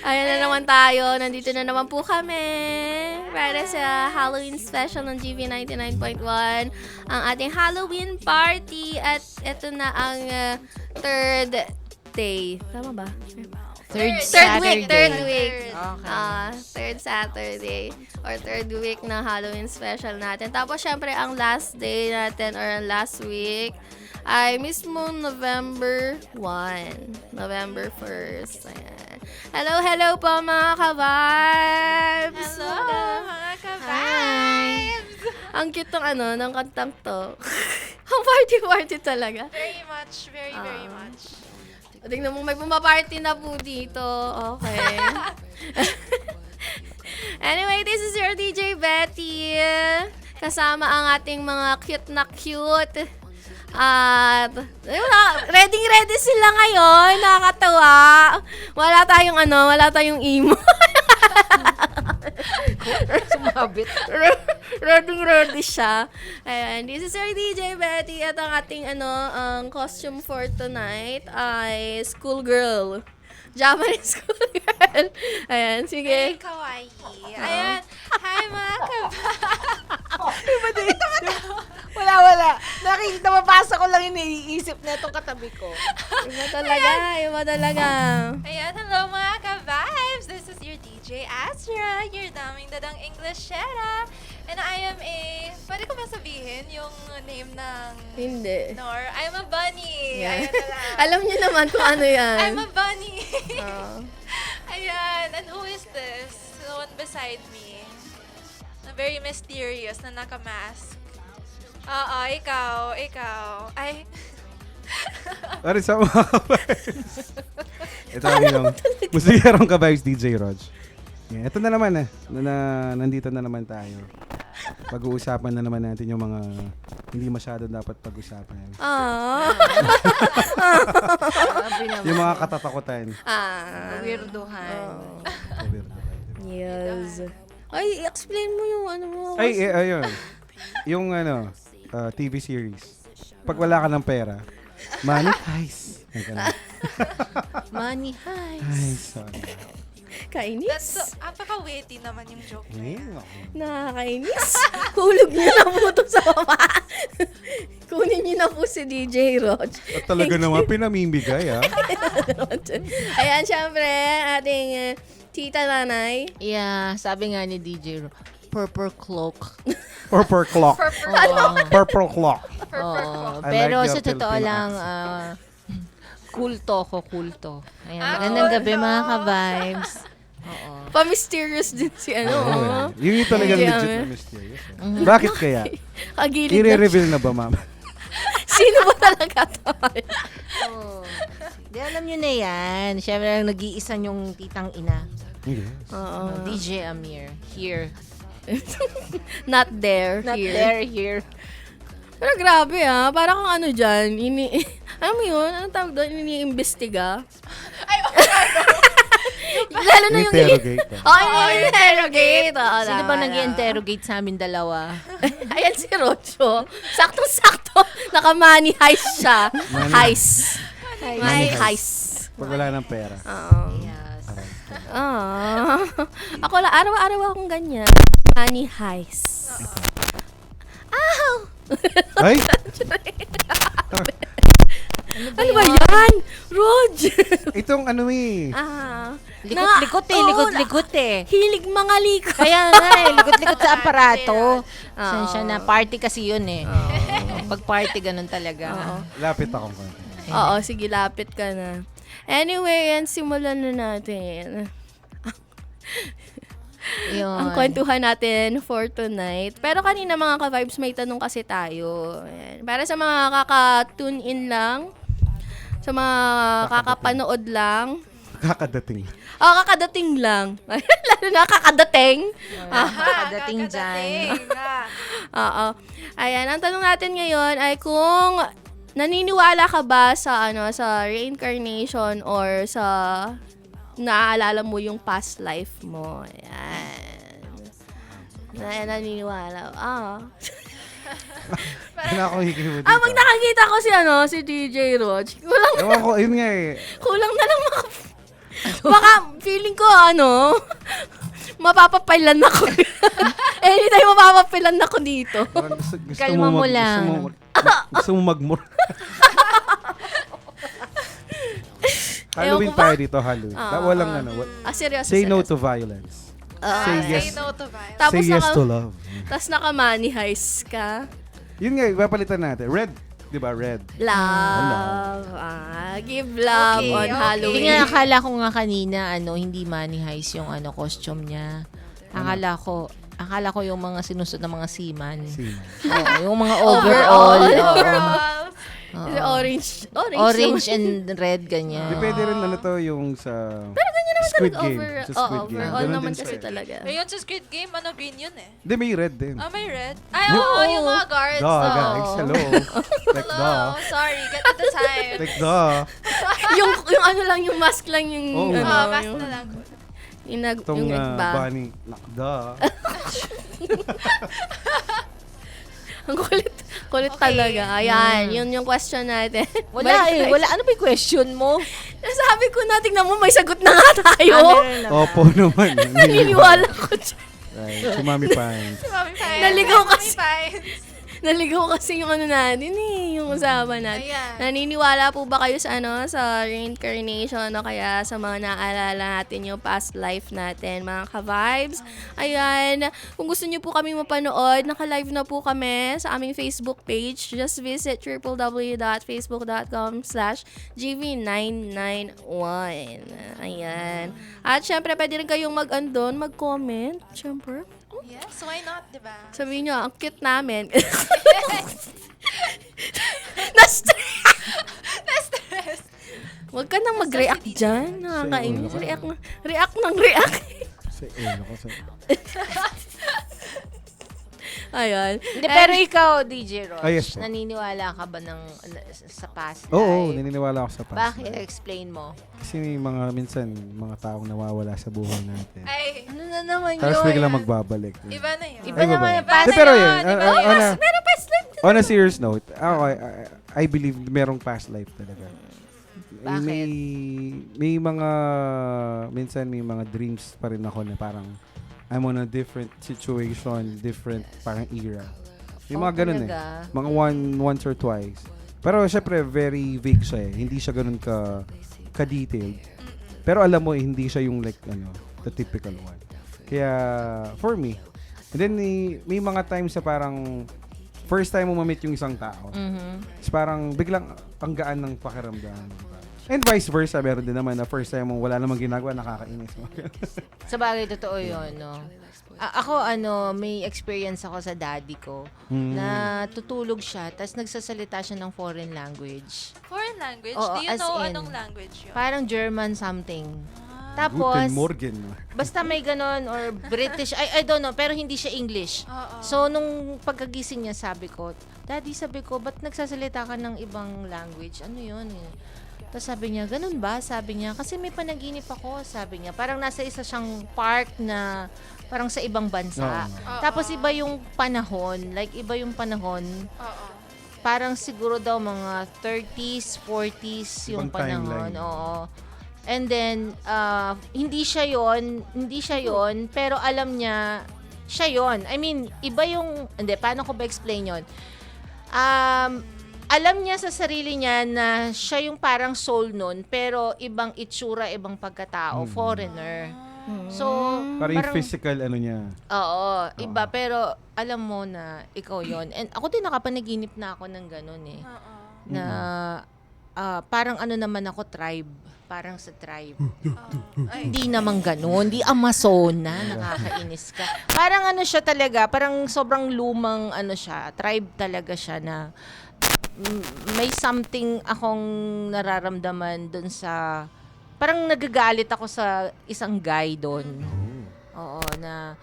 Ayan na naman tayo. Nandito na naman po kami para sa Halloween special ng GV 99.1. Ang ating Halloween party. At ito na ang third day. Tama ba? Third week. Okay. Third Saturday or third week na Halloween special natin. Tapos, syempre, ang last day natin or ang last week ay mismo November 1. November 1st. Ayan. Hello po mga ka-vibes! Hello, mga ka-vibes! Ang cute ng kantang to. Ang party-party talaga. Very much, very much. Tingnan mo, may pumaparty na po dito. Okay. Anyway, this is your DJ Betty. Kasama ang ating mga cute na cute. At, ready sila ngayon. Nakakatawa. Wala tayong emo. Sumabit. Ready siya. Ayan, this is your DJ Betty. At ang ating ang costume for tonight ay schoolgirl. Japanese schoolgirl. Ayan, sige. Very kawaii. Ayan. Hi, mga Wala. Nakikita, mabasa ko lang yung naiisip na itong katabi ko. Iba talaga. Ayan, hello mga ka-vibes! This is your DJ Astra, your daming dadang Englishera. And I am pwede ko ba sabihin yung name ng Hindi. Nor? I'm a bunny. Yeah. Ayan na lang. Alam niyo naman kung ano yan. I'm a bunny. Oh. Ayan, and who is this? The one beside me. Na very mysterious na naka-mask. Oo, ikaw. Ay, Ano sa mga ka-vibes? Ito ang inyong musikarong ka-vibes DJ Rog. Yeah, ito na naman nandito na naman tayo. Pag-uusapan na naman natin yung mga hindi masyado dapat pag-usapan. Yung mga katatakutan. Weirdohan. Yes. Ay, explain mo yung mo. Ayun. Yung TV series. Pag wala ka ng pera, money heist. Money heist. Ay, sorry. Kainis. that's so, apaka-witty naman yung joke na yan. Nakakainis. Hulog niyo na po ito sa baba. Kunin niyo na po si DJ Rog. At talaga naman pinamimigay, ha? Ayan, syempre, ating tita nanay. Yeah, sabi nga ni DJ Purple Cloak. Purple clock. Purple clock. Oo. I Pero like sa your totoo Filipino lang, kulto. Ayan, magandang gabi mga ka-vibes. Oo. Pa-mysterious din si Yun yung talagang Hindi, legit na mysterious. Bakit kaya? Kagilid na. I-reveal na ba, ma'am? Sino ba talaga to? Oh. Di alam nyo na yan. Siyempre, nag-iisa yung titang ina. Yes. DJ Amir. Here. Not there. Not here. there, here. Pero grabe parang kang dyan, alam mo yun, anong tawag doon, iniimbestiga? Ay, Lalo na yung Interrogate. interrogate. Sino ba nag-interrogate sa amin dalawa? Ayan si Rocho. Saktong-sakto. Naka-money heist siya. Money. Heist. Money Money heist. heist. Pag wala ng pera. Yes. Ako lang, araw-araw akong ganyan. Money heist. Ow! Ay! Ano ba yan? Rog! Itong Likot eh. Hilig mga liko. Kaya nga likot-likot sa aparato. Sensya na, party kasi yun eh. Pag party, ganun talaga. Lapit akong konti. Oo, sige, lapit ka na. Anyway, yan, simulan na natin. Yun. Ang kwentuhan natin for tonight. Pero kanina mga ka-vibes, may tanong kasi tayo. Ayan. Para sa mga kaka-tune in lang, sa mga kakapanood lang, Kakadating. kakadating lang. Lalo na kakadating. Kadating dyan. Oo. Ayan, ang tanong natin ngayon ay kung naniniwala ka ba sa sa reincarnation or sa naaalala mo yung past life mo. Ayan. Naniniwala. Ano ako hikibo dito? Pag nakakita ko si DJ Rog, Ewan ko, yun nga eh. kulang na lang Baka feeling ko, mapapapailan ako. Anytime mapapapailan ako dito. Parang gusto Kalma mo lang. Gusto mo Halloween tayo dito, Halloween. Walang Seryoso. say no to violence. Say yes. Say no to violence. Tapos Say yes to love. Tapos naka-money heist ka. Yun nga, ipapalitan natin. Red, di ba? Red. Love. Give love Okay, on okay. Halloween. Hindi nga, akala ko nga kanina, hindi money heist yung costume niya. Akala ko yung mga sinusot ng mga seaman. Sino? Oo, yung mga overall. oo. Overall. Orange. Orange and red, ganyan. Depende rin yung sa Squid Game. Sa Squid Game. Overall Ganun naman din kasi sa- talaga. Ayun, sa Squid Game, green yun eh. Hindi, may red din. May red? Ay, oo, yung mga guards. Guys, hello. Like Hello, sorry, get at the time. Like yung yung mask lang yung Oo. Mas yung, na lang. Itong yung iba. bunny. Ang kulit Okay. talaga. Ayan, yun yung question natin. Wala Balik tayo. Wala. Ano ba yung question mo? Sabi ko na, tingnan mo, may sagot na nga tayo. Meron na ba? Opo naman. Naniniwala ko dyan. Right. Si Mami Pines. Mami Pines. Naligaw kasi. Mami Pines. Naligaw kasi yung natin yung usapan natin. Ayan. Naniniwala po ba kayo sa sa reincarnation o kaya sa mga naaalala natin yung past life natin, mga ka-vibes? Ayan. Kung gusto niyo po kami mapanood, naka-live na po kami sa aming Facebook page. Just visit www.facebook.com/gv991. Ayan. At syempre, pwede rin kayong mag-comment. Syempre. Yes, why not, diba? Sabihin nyo, ang cute namin. Na-stress. Huwag ka nang mag-react dyan. Nakakainis. React ng react. Sa ulo ko. Ayun. Hindi, pero ikaw, DJ Ross, yes po. naniniwala ka ba sa past Oo, life? naniniwala ako sa past. Bakit? Explain mo. Kasi may minsan, mga taong nawawala sa buhay natin. Ay, Ano na naman Tapos yun? biglang magbabalik. iba na yun. Iba Ay, naman babae. yung past Di, pero na yun, yun, iba on yun. a- Pero past life. on a serious note, I believe merong past life talaga. Bakit? May mga, minsan may mga dreams pa rin ako na parang I'm on a different situation, different parang era. May mga ganun talaga? Mga once or twice. Pero syempre, very vague siya eh. Hindi siya ganun ka-detailed. Pero alam mo, hindi siya yung like, the typical one. Kaya, for me, and then may mga times na parang first time mo ma-meet yung isang tao. It's parang biglang ang gaan ng pakiramdam. And vice versa, meron din naman na first time mo wala namang ginagawa, nakakainis mo. Sa bagay, totoo yun, no? Ako, may experience ako sa daddy ko na tutulog siya, tapos nagsasalita siya ng foreign language. Foreign language? Oo, Do you as know in. anong language yun? Parang German something. Guten Tapos, Morgen. basta may ganon, or British, I don't know, pero hindi siya English. Oo. So, nung pagkagising niya, sabi ko, Daddy, sabi ko, ba't nagsasalita ka ng ibang language? Ano yun? Tapos sabi niya, ganun ba? Sabi niya, kasi may panaginip ako, sabi niya. Parang nasa isa siyang park na parang sa ibang bansa. Oo. Tapos iba yung panahon, iba yung panahon. Oo. Parang siguro daw mga 30s, 40s yung Ibang panahon. timeline. Oo. And then, hindi siya yon, pero alam niya, siya yon. I mean, iba yung, hindi, paano ko ba explain yon? Alam niya sa sarili niya na siya yung parang soul nun, pero ibang itsura, ibang pagkatao, foreigner. So, Parang yung physical niya. oo, iba, pero alam mo na ikaw yon. And ako din nakapanaginip na ako ng ganun eh. Oo. Na parang naman ako, tribe. Parang sa tribe. Ay. Hindi naman ganun. Hindi Amazona. Nakakainis ka. Parang siya talaga. Parang sobrang lumang siya. Tribe talaga siya na may something akong nararamdaman dun sa... Parang nagagalit ako sa isang guy doon. Oo, na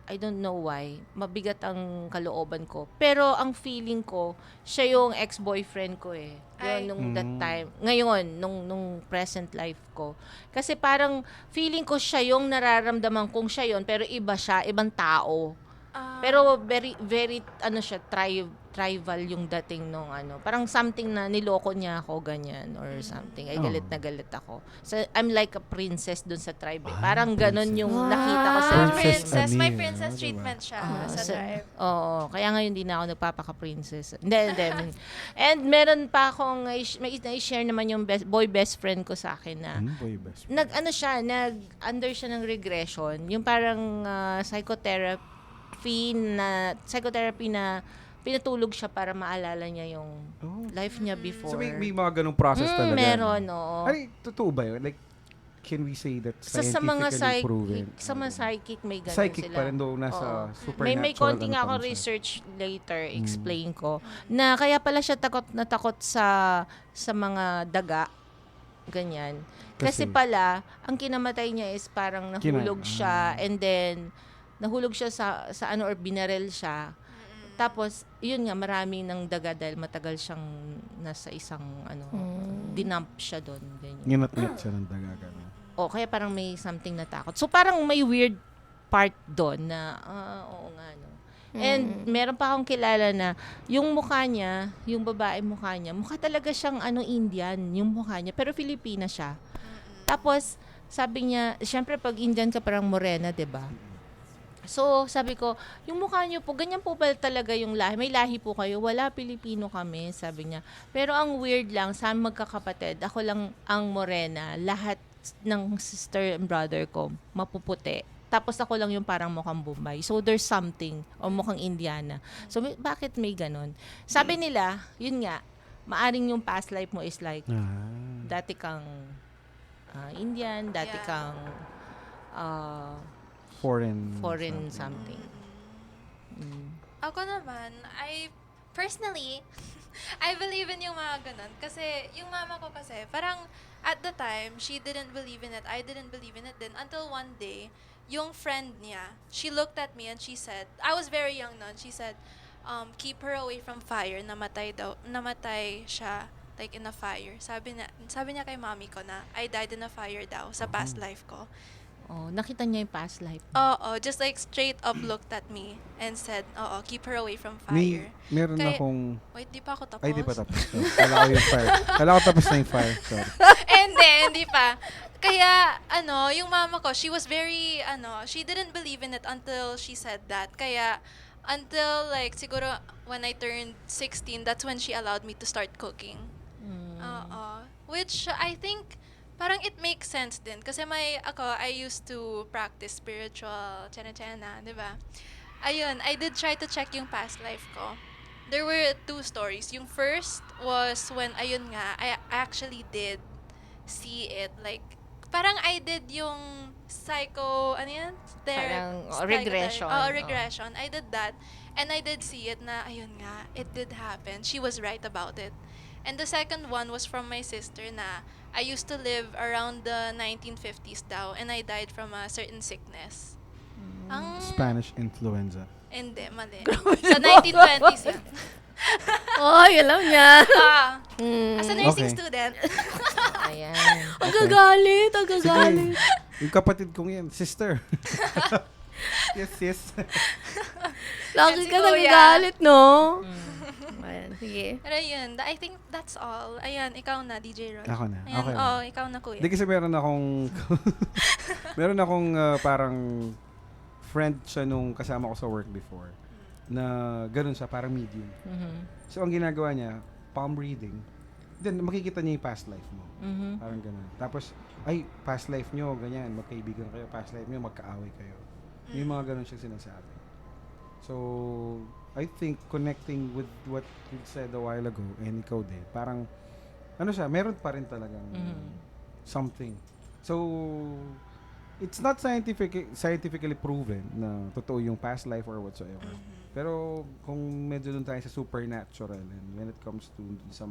I don't know why. Mabigat ang kalooban ko. Pero ang feeling ko, siya yung ex-boyfriend ko eh. Ay. Yun, nung that time. Ngayon, nung present life ko. Kasi parang feeling ko siya yung nararamdaman kong siya yon, pero iba siya, ibang tao. Pero very, very, siya, tribal yung dating nung ano. Parang something na niloko niya ako, ganyan, or something. Ay, galit na galit ako. So, I'm like a princess dun sa tribe. Eh. Parang ganon yung nakita ko sa Princess, may Amir, princess diba? treatment siya sa So, tribe. oo, kaya ngayon hindi na ako nagpapaka-princess. Hindi. And meron pa akong, may share naman yung boy best friend ko sa akin na, Boy best. nag-ano siya, nag-under siya ng regression. Yung parang psychotherapy na pinatulog siya para maalala niya yung life niya before. So may mga ganong process talaga. Meron, oo. Ay, totoo ba yun? Like, can we say that Sa mga scientifically proven? psychic, sa mga psychic may ganun Psychic sila. pa rin daw nasa Oo. supernatural. May konti nga ano ako pa rin siya. research later, explain ko, na kaya pala siya takot sa mga daga, ganyan. Kasi Kasi? pala, ang kinamatay niya is parang nahulog siya, and then, nahulog siya sa ano, or binarel siya. Tapos, yun nga, marami ng daga dahil matagal siyang nasa isang, dinump siya doon, ganyan. Nginat-ngat siya ng daga. Ganun. O, kaya parang may something natakot. So, parang may weird part doon na, oo nga, no. And meron pa akong kilala na yung mukha niya, yung babae mukha niya, mukha talaga siyang Indian, yung mukha niya, pero Filipina siya. Tapos, sabi niya, syempre pag Indian ka parang morena, 'di ba? So, sabi ko, yung mukha niyo po, ganyan po ba talaga yung lahi? May lahi po kayo? Wala, Pilipino kami, sabi niya. Pero ang weird lang, sa aming magkakapatid, ako lang ang morena, lahat ng sister and brother ko, mapuputi. Tapos ako lang yung parang mukhang Bombay. So, there's something, o mukhang Indiana. So, bakit may ganon? Sabi nila, yun nga, maaring yung past life mo is like, dati kang Indian, dati Yeah. kang Foreign something. Ako naman, personally, I believe in yung mga ganun. Kasi, yung mama ko kasi, parang, at the time, she didn't believe in it. I didn't believe in it then. Until one day, yung friend niya, she looked at me and she said, I was very young noon, she said, keep her away from fire. Namatay siya, like in a fire. Sabi niya kay mami ko na, I died in a fire daw, sa past life ko. Oh, nakita niya yung past life. Oo, just like straight up looked at me and said, keep her away from May, fire. meron Kaya- akong... Wait, di pa ako tapos? Ay, di pa tapos. So, kala ko yung fire. Kala ko tapos na yung fire. Sorry. Hindi pa. Kaya, yung mama ko, she was very, she didn't believe in it until she said that. Kaya, until like, siguro, when I turned 16, that's when she allowed me to start cooking. Oo. Which, I think, parang it makes sense din. Kasi I used to practice spiritual chena-chena, di ba? Ayun, I did try to check yung past life ko. There were 2 stories. Yung first was when, ayun nga, I actually did see it. Like, parang I did yung Parang, regression. Regression. I did that. And I did see it na, ayun nga, it did happen. She was right about it. And the second one was from my sister na I used to live around the 1950s daw and I died from a certain sickness. Ang Spanish influenza. hindi, mali. Sa 1920s yun. Alam niya. As a nursing Okay. student. Ayan. Ang gagalit. Yung kapatid kong yan, sister. Yes. Lagi Si ka Kuya. nagagalit, no? Ayan, sige. Pero yun, I think that's all. Ayan, ikaw na, DJ Ron. Ako na. Ayan, Okay. ikaw na, kuya. Hindi kasi meron akong parang friend siya nung kasama ko sa work before na ganun siya, parang medium. So, ang ginagawa niya, palm reading. Then, makikita niya yung past life mo. Parang ganun. Tapos, ay, past life nyo, ganyan, magkaibigan kayo, past life nyo, magkaaway kayo. May mga ganun siya sinasabi. So, I think connecting with what you said a while ago, and ikaw din, parang, meron pa rin talagang something. So, it's not scientifically proven na totoo yung past life or whatsoever. Pero kung medyo doon tayo sa supernatural and when it comes to dun sa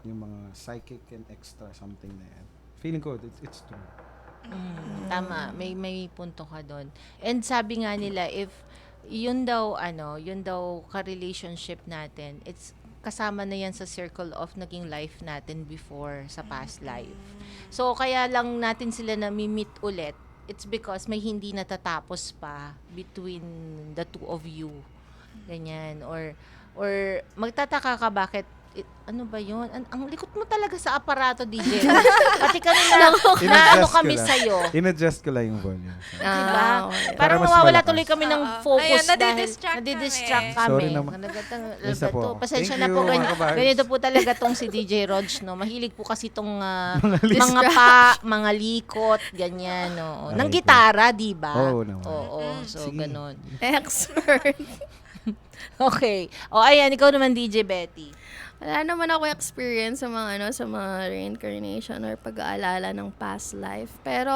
yung mga psychic and extra something na yan, feeling ko it's true. Tama, may punto ka doon. And sabi nga nila, if yun daw ka-relationship natin, it's kasama na yan sa circle of naging life natin before sa past life. So, kaya lang natin sila nami-meet ulit. It's because may hindi natatapos pa between the two of you. Ganyan. Or Or magtataka ka bakit ano ba yun? Ang likot mo talaga sa aparato, DJ. Pati kanina, na ano kami sa'yo. In-adjust ko lang yung volume. Diba? Okay. Para Parang mas nawawala malakas. tuloy kami ng Oo. focus Ayan, dahil nadidistract nadidistract kami. kami. Sorry naman. Isa po. Pasensya Thank na po. you, mga kabags. Ganito po talaga tong si DJ Rog, no? Mahilig po kasi tong mga mga likot, ganyan, no? Ng Aray po. gitara, di ba? Oo naman. Oo, so Sige. ganun. Expert. Okay. O ayan, ikaw naman DJ Betty. Wala naman ako experience sa mga sa mga reincarnation or pag-aalala ng past life. Pero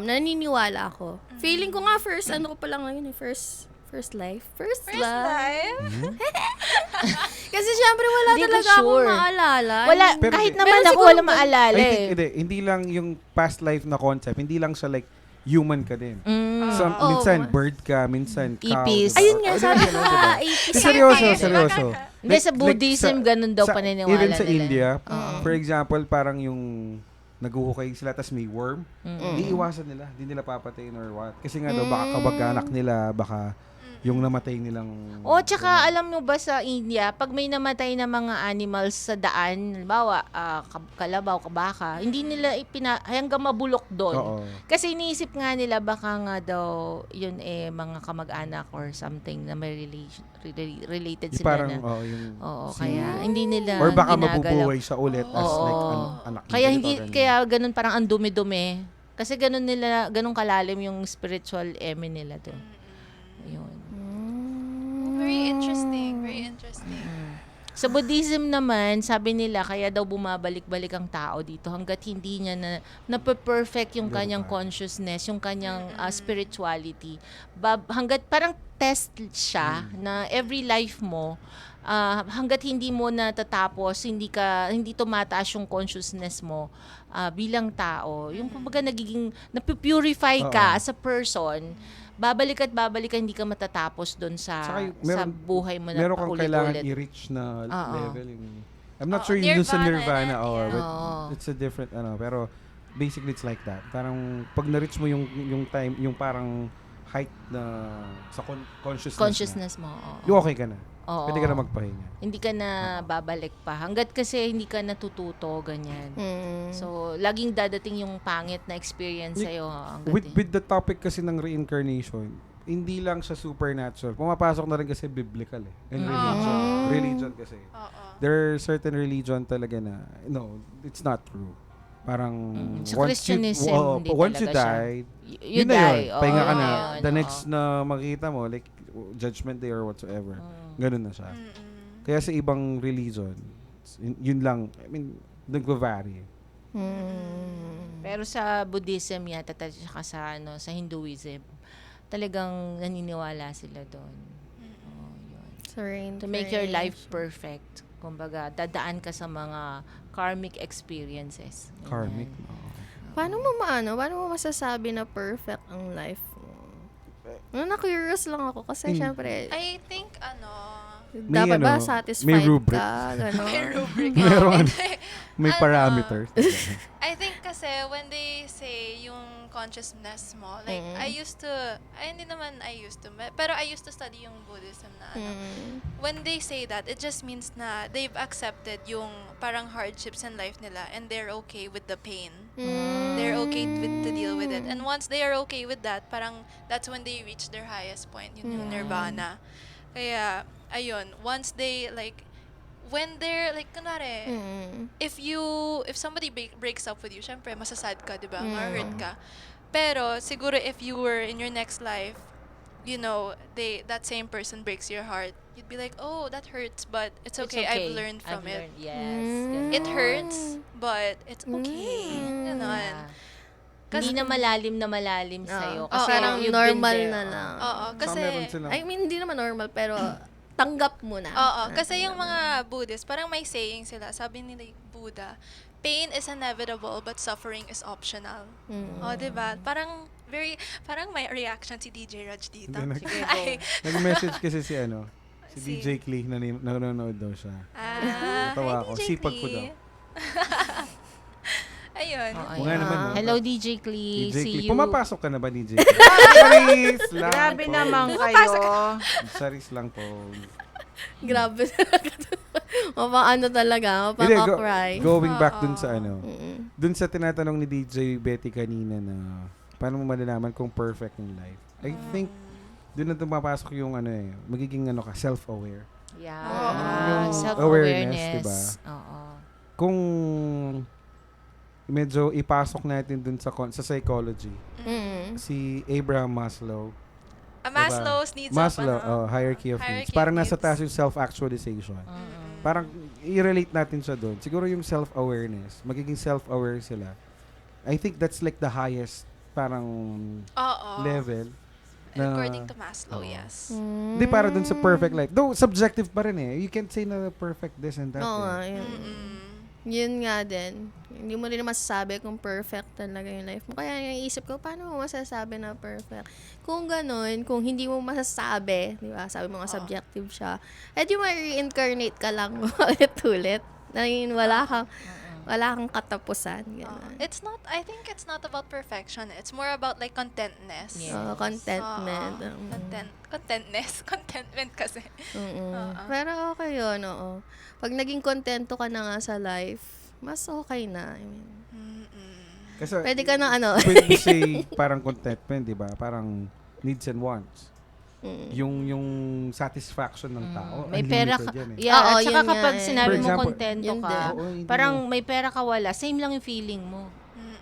naniniwala ako. Feeling ko nga first ko pa lang ngayon first life. First life. Kasi syempre wala Hindi ko talaga akong sure. maalala. Wala, Pero kahit hindi. naman Pero ako siguro wala maalala I eh. think, hindi lang yung past life na concept, hindi lang siya like human ka din. Mm. So, Oo. minsan bird ka, minsan cow. Ipis. diba? Ayun nga, Or sabi ganun, ko diba? nga, 80s. Seryoso. Hindi, sa Buddhism, ganun daw paniniwala even sa nila. India, for example, parang yung naguhukay sila, tas may worm, iiwasan nila, hindi nila papatayin or what. Kasi nga daw, baka kabag-anak nila, baka yung namatay nilang... O, tsaka alam mo ba sa India, pag may namatay na mga animals sa daan, halimbawa, kalabaw, kabaka, hindi nila hanggang mabulok doon. Oo. Kasi iniisip nga nila baka nga daw yun mga kamag-anak or something na may related Yung sila parang, na. yung... Oo, kaya hindi nila Or baka ginagalaw. mabubuhay siya ulit as Oo. like anak. Kaya nila, hindi ganun. kaya ganun parang ang dumi-dumi. Kasi ganun kalalim yung spiritual nila doon. Ayun. Very interesting. Very interesting. Sa Buddhism naman, sabi nila, kaya daw bumabalik-balik ang tao dito hanggat hindi niya na-perfect yung kanyang consciousness, yung kanyang spirituality. Hanggat parang test siya na every life mo, hanggat hindi mo natatapos, hindi tumataas yung consciousness mo bilang tao, yung kumbaga napupurify ka as a person, babalik ka, hindi ka matatapos doon sa Saka sa buhay mo na meron kang kailangan paulit-ulit. i-reach na Oo. level. I'm not sure yun sa Nirvana. Nirvana, yeah. But Oo. it's a different, pero basically it's like that. Parang pag na-reach mo yung time, yung parang height na sa consciousness mo. Oo. na, yung okay ka na. Oo. Pwede ka na magpahinga. Hindi ka na babalik pa. Hanggat kasi hindi ka natututo, ganyan. So, laging dadating yung pangit na experience sa'yo. With the topic kasi ng reincarnation, hindi lang sa supernatural. Pumapasok na rin kasi biblical and religion. Religion kasi. Oo. There are certain religion talaga na, no, it's not true. Parang, Sa Christianism, hindi once you talaga siya. die, You yun na die. yun. Pahinga ka na. Yun, The oo. next na makita mo, like, judgment day or whatsoever. Ganun na siya. Kaya sa ibang religion, yun lang, I mean, nag-vary. Pero sa Buddhism yata, saka sa Hinduism, talagang naniniwala sila doon. Yun. To make your life perfect. Kumbaga, dadaan ka sa mga karmic experiences. Karmic. Paano mo masasabi na perfect ang life mo? Na-curious lang ako kasi syempre, I think, dapat ba may satisfied rubric. ka? Gano'n. may rubric. Meron. May Ano? parameters. I think kasi when they say yung consciousness mo, like, pero I used to study yung Buddhism na when they say that, it just means na they've accepted yung parang hardships in life nila and they're okay with the pain. They're okay to deal with it. And once they are okay with that, parang that's when they reach their highest point, yung nirvana. Kaya, ayun, once they, like, when they're, like, kunwari, if somebody breaks up with you, syempre, masasad ka, di ba? Ma-hurt ka. Pero, siguro, if you were in your next life, that same person breaks your heart, you'd be like, oh, that hurts, but it's okay. I've learned from it. Yes. It hurts, but it's okay. Ganon. Hindi na malalim sa'yo. Kasi Parang you've been normal there. na lang. Oo, kasi... meron silang- I mean, hindi naman normal, pero tanggap mo na. Oo, kasi yung mga Buddhist, parang may saying sila. Sabi nila yung Buddha, pain is inevitable but suffering is optional. O, diba? Parang may reaction si DJ Raj dito. Hindi, Ay, Nag-message kasi si Si- DJ Clee na nanonood daw siya. Natawa ako. DJ Sipag ko Clee. daw. Ayun. Oo, Oo nga ayan. naman, no? Hello, DJ Clee. DJ See Clee. you. Pumapasok ka na ba, DJ Clee? Charis lang Grabe po. naman kayo. Charis lang po. Grabe talaga. Mapa-ano talaga, Hindi, mapaka-cry. going back dun sa Mm-mm. dun sa tinatanong ni DJ Betty kanina na paano mo malalaman kung perfect in life. I think dun na tumapasok yung magiging self-aware. Yeah. Yung Self-awareness. awareness, diba? Oo. Kung medyo ipasok natin dun sa psychology, Mm. si Abraham Maslow, Maslow's needs Maslow, of, hierarchy of hierarchy needs. Parang of nasa needs. taas yung self-actualization. Parang i-relate natin siya doon. Siguro yung self-awareness, magiging self-aware sila. I think that's like the highest parang Oo. level. Na, According to Maslow, Oo. yes. Hindi para dun sa perfect life. Though subjective pa rin eh. You can't say na perfect this and that. Oo eh. nga, yun. Yun nga din. Hindi mo rin masasabi kung perfect talaga yung life mo. Kaya yung isip ko, paano mo masasabi na perfect? Kung ganun, kung hindi mo masasabi, di ba, sabi mo nga subjective siya, edi ma-reincarnate ka lang ulit-ulit. Na yun, wala kang katapusan. Ganun. I think it's not about perfection. It's more about like contentness. Yeah. Contentment. Contentment kasi. Pero okay yun, oo. Pag naging kontento ka na nga sa life, mas okay na. I mean, Kasi, pwede ka na when you say parang contentment, di ba? Parang needs and wants. Yung satisfaction ng tao. May pera unlimited ka. yan eh. Yeah, Oo, at saka yun nga kapag eh. sinabi For mo example, kontento yun ka, din. Oo, hindi parang mo- may pera ka wala, same lang yung feeling mo.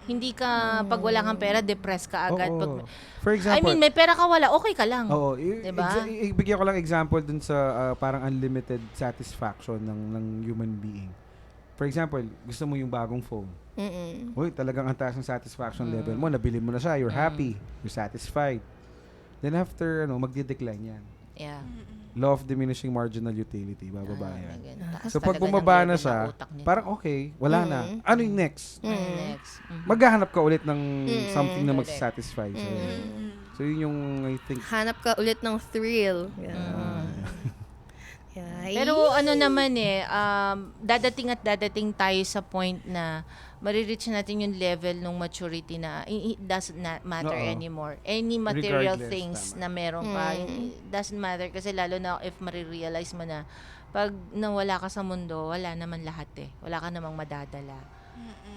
Hindi ka, pag wala kang pera, depressed ka agad. Oo. Pag, For example, I mean, may pera ka wala, okay ka lang. Oo, Diba? ibigyan ko lang example dun sa parang unlimited satisfaction ng human being. For example, gusto mo yung bagong phone. Mm-mm. Uy, talagang ang taas ng satisfaction level mo. Nabili mo na siya, you're happy, you're satisfied. Then after, magdi-decline yan. Yeah. Law of diminishing marginal utility, bababa yan. Taas So pag talaga ng bumaba na level siya, ng utak nito. parang okay, wala na. Ano yung next? Next. Maghahanap ka ulit ng something na Correct. magsasatisfy sa'yo. So yun yung, I think, Hanap ka ulit ng thrill. Yeah. Pero ano naman dadating tayo sa point na marireach natin yung level ng maturity na it doesn't matter Oo. anymore. Any material Regardless, things tama. na meron pa, it doesn't matter kasi lalo na if marirealize mo na pag nawala ka sa mundo, wala naman lahat eh. Wala ka namang madadala.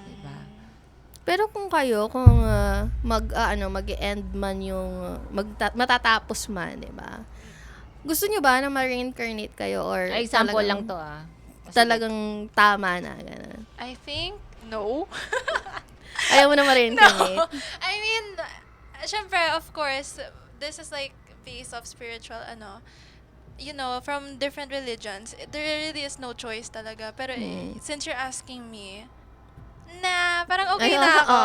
Diba? Pero kung mag-end man yung matatapos man, 'di ba? Gusto niyo ba na ma-reincarnate kayo or Example lang talagang- to ah. Talagang tama na ganun. I think, no. Ayaw mo na ma-reincarnate. I mean, syempre, of course, this is like base of spiritual, from different religions, there really is no choice talaga. Pero since you're asking me, parang okay na ako.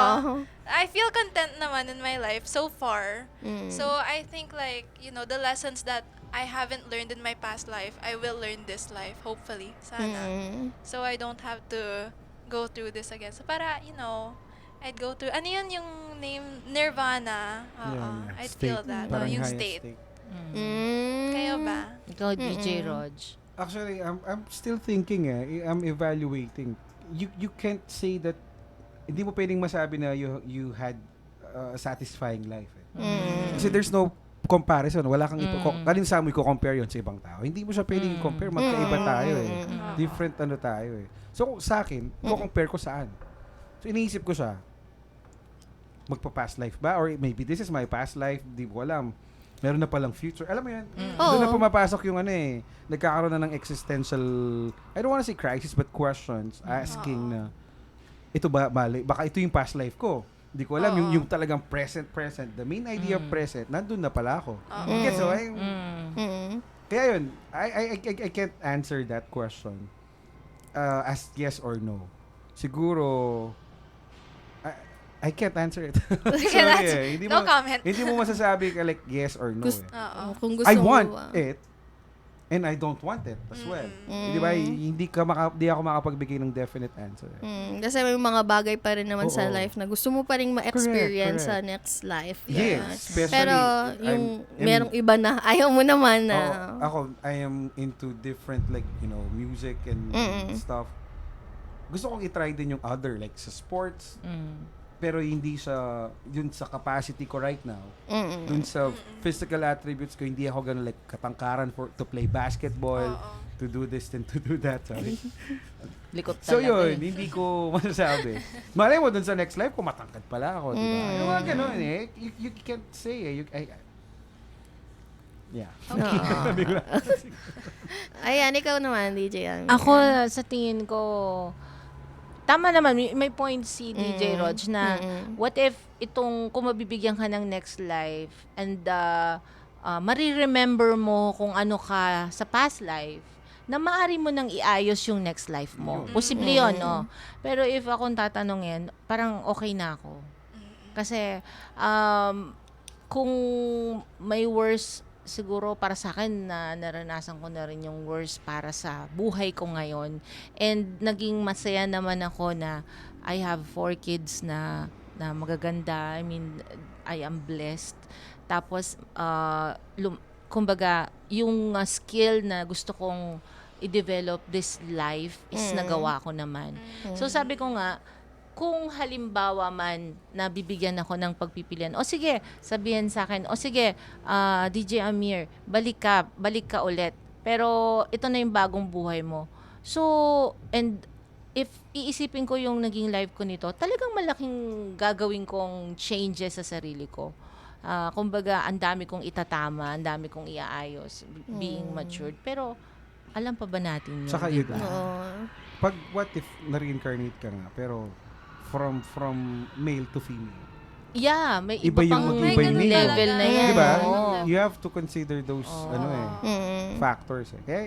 I feel content naman in my life so far. So I think like, the lessons that I haven't learned in my past life, I will learn this life, hopefully. Sana. So I don't have to go through this again. So para, I'd go through, ano yun yung name? Nirvana. yeah, I'd state, feel that. parang Yung highest state. Mm. Kayo ba? Ikaw, DJ Rog. Actually, I'm still thinking I'm evaluating. You can't say that, hindi mo pwedeng masabi na you had a satisfying life. Kasi there's no comparison. Wala kang alin sa mo i-compare yun sa ibang tao. Hindi mo siya pwedeng i-compare. Magkaiba tayo eh. Different tayo eh. So sa akin, compare ko saan? So iniisip ko siya, magpa-past life ba? Or maybe this is my past life, di ko alam. Meron na palang future. Alam mo yan? Doon na pumapasok yung nagkakaroon na ng existential, I don't wanna say crisis, but questions, asking na, ito ba, mali? Baka ito yung past life ko. Hindi ko alam, yung talagang present. The main idea of present, nandun na pala ako. Gets so, kaya yun, I can't answer that question as yes or no. Siguro, I can't answer it. Sorry, No comment. Hindi mo masasabi ka like yes or no. Kung gusto I mo want ba? it and I don't want it as well. Di ba? Hindi ako makapagbigay ng definite answer. Kasi may mga bagay pa rin naman sa Oo. life na gusto mo pa rin ma-experience Correct. sa next life. Yes, Ganun. especially Pero yung merong iba na ayaw mo naman na. Ako, I am into different like, music and stuff. Gusto kong i-try din yung other like sa sports. pero hindi sa yun sa capacity ko right now. Mm-mm. Dun sa physical attributes ko, hindi ako ganun like katangkaran to play basketball, Oo. to do this and to do that. Sorry. Likot So talaga yun, hindi ko masasabi. Malay mo dun sa next life, kung matangkad pala ako, di ba? Yung mga ganun eh. You can't say eh. Yeah. Sabi ko lang. Ayan, ikaw naman, DJ Ang. Ako, sa tingin ko, tama naman, may point si DJ Rog na what if itong, kung mabibigyan ka ng next life and mariremember mo kung ano ka sa past life, na maaari mo nang iayos yung next life mo. Posible yun, no? Pero if akong tatanungin, parang okay na ako. Kasi, kung may worse, siguro para sa akin na naranasan ko na rin yung worst para sa buhay ko ngayon. And naging masaya naman ako na I have 4 kids na magaganda. I mean, I am blessed. Tapos, kumbaga, yung skill na gusto kong i-develop this life is nagawa ko naman. So sabi ko nga, kung halimbawa man na bibigyan ako ng pagpipilian, o sige, sabihin sa akin, o sige, DJ Amir, balik ka ulit. Pero ito na yung bagong buhay mo. So, and if iisipin ko yung naging life ko nito, talagang malaking gagawin kong changes sa sarili ko. Kumbaga, ang dami kong itatama, ang dami kong iaayos, being matured. Pero, alam pa ba natin yun? Saka yun. diba? Pag what if na-reincarnate ka nga, pero from male to female. Yeah, may Iba iba yung pang mag-iba yung name. level na yan. Diba? Oo. You have to consider those factors. Eh. Kaya,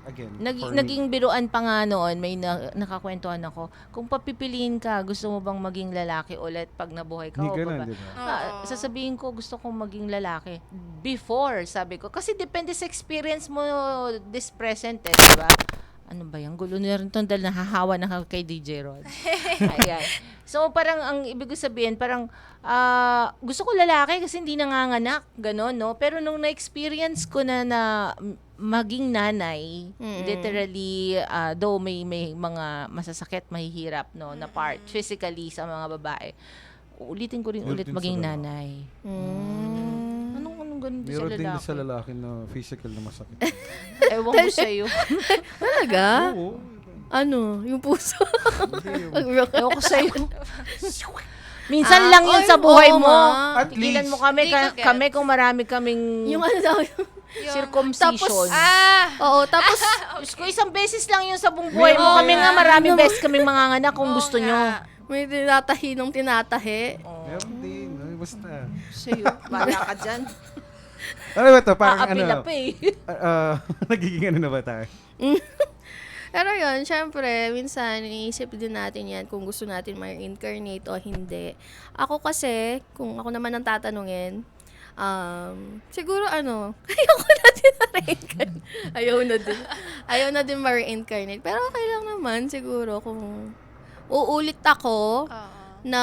again, for me, Naging biruan pa nga noon, may nakakwentuhan ako. Kung papipiliin ka, gusto mo bang maging lalaki ulit pag nabuhay ka hindi o ganun, baba? di ba? Sasabihin ko, gusto kong maging lalaki. Before, sabi ko. Kasi depende sa experience mo this present, eh, di ba? Ano ba yan? Gulo na rin dahil nahahawa na kay DJ Rod. Ayan. So, parang ang ibig ko sabihin, parang gusto ko lalaki kasi hindi nanganganak. Ganon, no? Pero nung na-experience ko na maging nanay, literally, though may mga masasakit, mahihirap, no, na part, physically sa mga babae, ulitin ko rin ulit Ulitin sa maging lalaki. nanay. Anong ganun din sa Meron din lalaki? sa lalaki na physical na masakit. Ewan ko sa'yo. Talaga? Oo. Ano? Yung puso? Hindi, Ewan ko sa'yo. Minsan lang yun sa buhay oo mo. nga. At Tigilan least. mo kami, Hindi ko gets. kami kung marami kaming Yung ano daw, circumcision. oo, tapos, Diyos ko, isang beses lang yun sa buong buhay mo. Kami nga maraming beses kaming manganganak kung gusto nyo. may tinatahi nung tinatahi. Meron din. Ay, basta. Sa'yo, bala ka dyan. Ano ba ito? Parang ano? Aapilap eh. Nagiging ano na ba tayo? Pero yun, syempre, minsan, iniisip din natin yan kung gusto natin ma-incarnate o hindi. Ako kasi, kung ako naman ang tatanungin, siguro ayoko na din ma-reincarnate. Ayaw na din ma-reincarnate. Pero okay lang naman, siguro, kung uulit ako na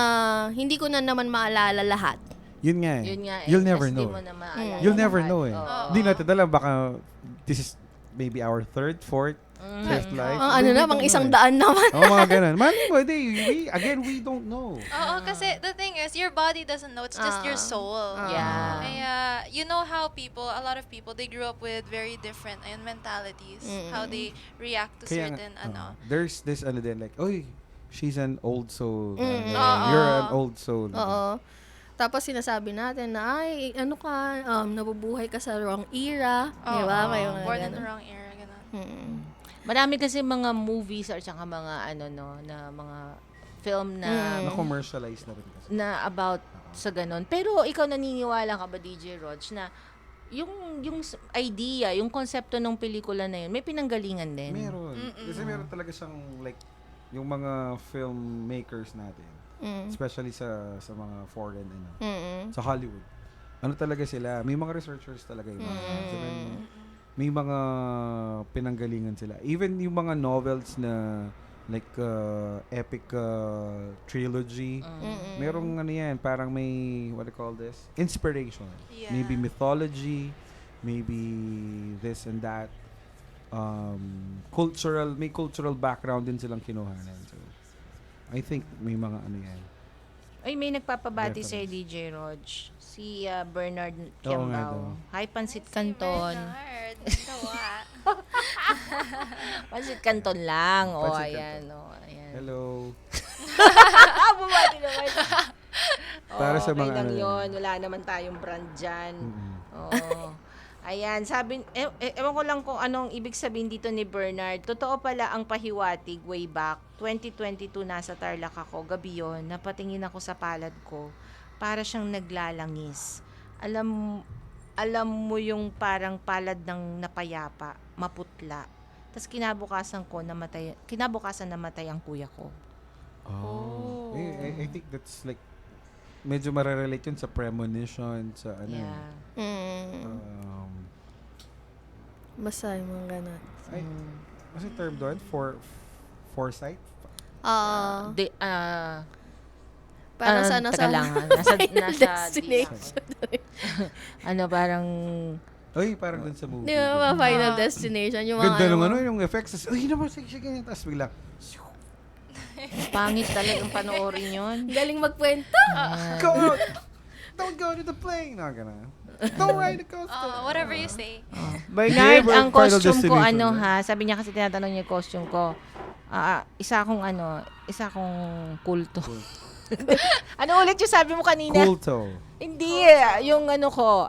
hindi ko na naman maalala lahat. Yun nga eh. Yun nga eh. You'll never Kasi di know. mo na maalala You'll never lahat. know eh. Oo. Hindi natin alam. Baka this is maybe our third, fourth, fifth life. Ang We na, don't mga know isang eh. daan naman. Oo, mga ganun. Mali mo, we don't know. Oo, kasi the thing is, your body doesn't know. It's just your soul. Yeah. Kaya, you know how a lot of people, they grew up with very different mentalities. How they react to Kaya, certain, there's this din, like, oy, she's an old soul. Oo. You're an old soul. Oo. Tapos sinasabi natin na, ay, nabubuhay ka sa wrong era. Di ba? May mga born in ganun. the wrong era, ganun. Marami kasi mga movies or saka mga na mga film na Na-commercialize na rin kasi. na about sa ganun. Pero ikaw naniniwala ka ba, DJ Rog, na yung idea, yung konsepto ng pelikula na yun, may pinanggalingan din? Meron. Kasi meron talaga siyang, like, yung mga filmmakers natin, especially sa mga foreign, sa Hollywood. Ano talaga sila? May mga researchers talaga yun. May mga pinanggalingan sila. Even yung mga novels na like epic trilogy, merong yan, parang may, what do you call this? Inspiration. Yeah. Maybe mythology, maybe this and that. May cultural background din silang kinuhanan. So, I think may mga yan. Ay, may nagpapabati sa Reference. DJ Rog. Si Bernard Oo nga Kiambao. daw. Hi, Pansit Canton. Bernard, gawa. Pansit Canton lang. O, Pansit ayan. O, ayan. Hello. Bumati naman. Para sa okay mga lang ano yun. Wala naman tayong brand dyan. Mm-mm. Oo. Ayan, sabi, ewan ko lang kung anong ibig sabihin dito ni Bernard. Totoo pala ang pahiwatig way back. 2022 nasa Tarlac ako. Gabi yun, napatingin ako sa palad ko. Para siyang naglalangis. Alam mo yung parang palad ng napayapa, maputla. Tapos kinabukasan namatay ang kuya ko. Oh. I think that's like, medyo mararelate yun sa premonition, sa ano. Yeah. Basta yung mga ganun. Ay, what's the term doon? Foresight? Parang sa ano teka sa lang, Final nasa Destination. ano, parang, Ay, parang dun sa movie. Di ba, Final Destination? Yung mga Ganda nung ano, yung effects. Ay, naman, sige, ganyan. Tapos bigla, pangit talagang panoorin yun. galing magkwento. go out! Don't go to the plane! No, gano'n. Don't ride the coaster! Whatever you say. Bernard, Never ang Final costume ko Destination, ha, sabi niya kasi tinatanong niya yung costume ko. Isa akong kulto. Ano ulit yung sabi mo kanina? Kulto. Hindi, yung ano ko,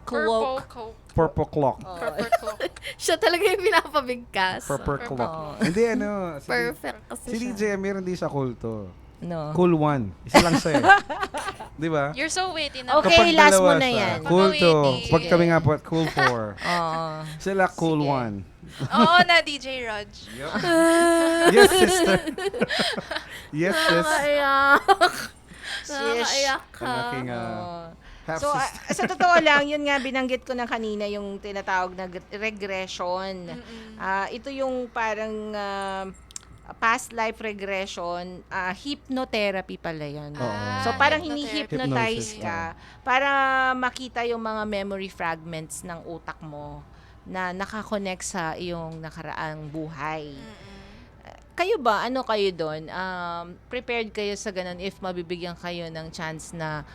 cloak. Purple clock. Purple cloak. Siya talaga yung pinapabigkas. Purple clock. Oo. Hindi, ano. Perfect kasi Si siya. DJ, meron din sa kulto. No. Cool one. Isa lang siya. Di ba? You're so witty na. Okay, last mo dalawa na siya, yan. Cool two. Pagka-witty. Pag kami nga po, cool four. Oo. Sila cool Sige. one. Oo na, DJ Rog. Yes, sister. Yes, sis. Nakakaiyak. Sis. Nakakaiyak Ang ka. aking half So, sister. sa totoo lang, yun nga, binanggit ko na kanina yung tinatawag na regression. Ito yung parang past life regression, hypnotherapy pala yun. Oo. So, parang hypnotherapy. hini-hypnotize Hypnosis, ka para makita yung mga memory fragments ng utak mo na nakakonect sa iyong nakaraang buhay. Kayo ba, ano kayo doon? Prepared kayo sa ganun if mabibigyan kayo ng chance na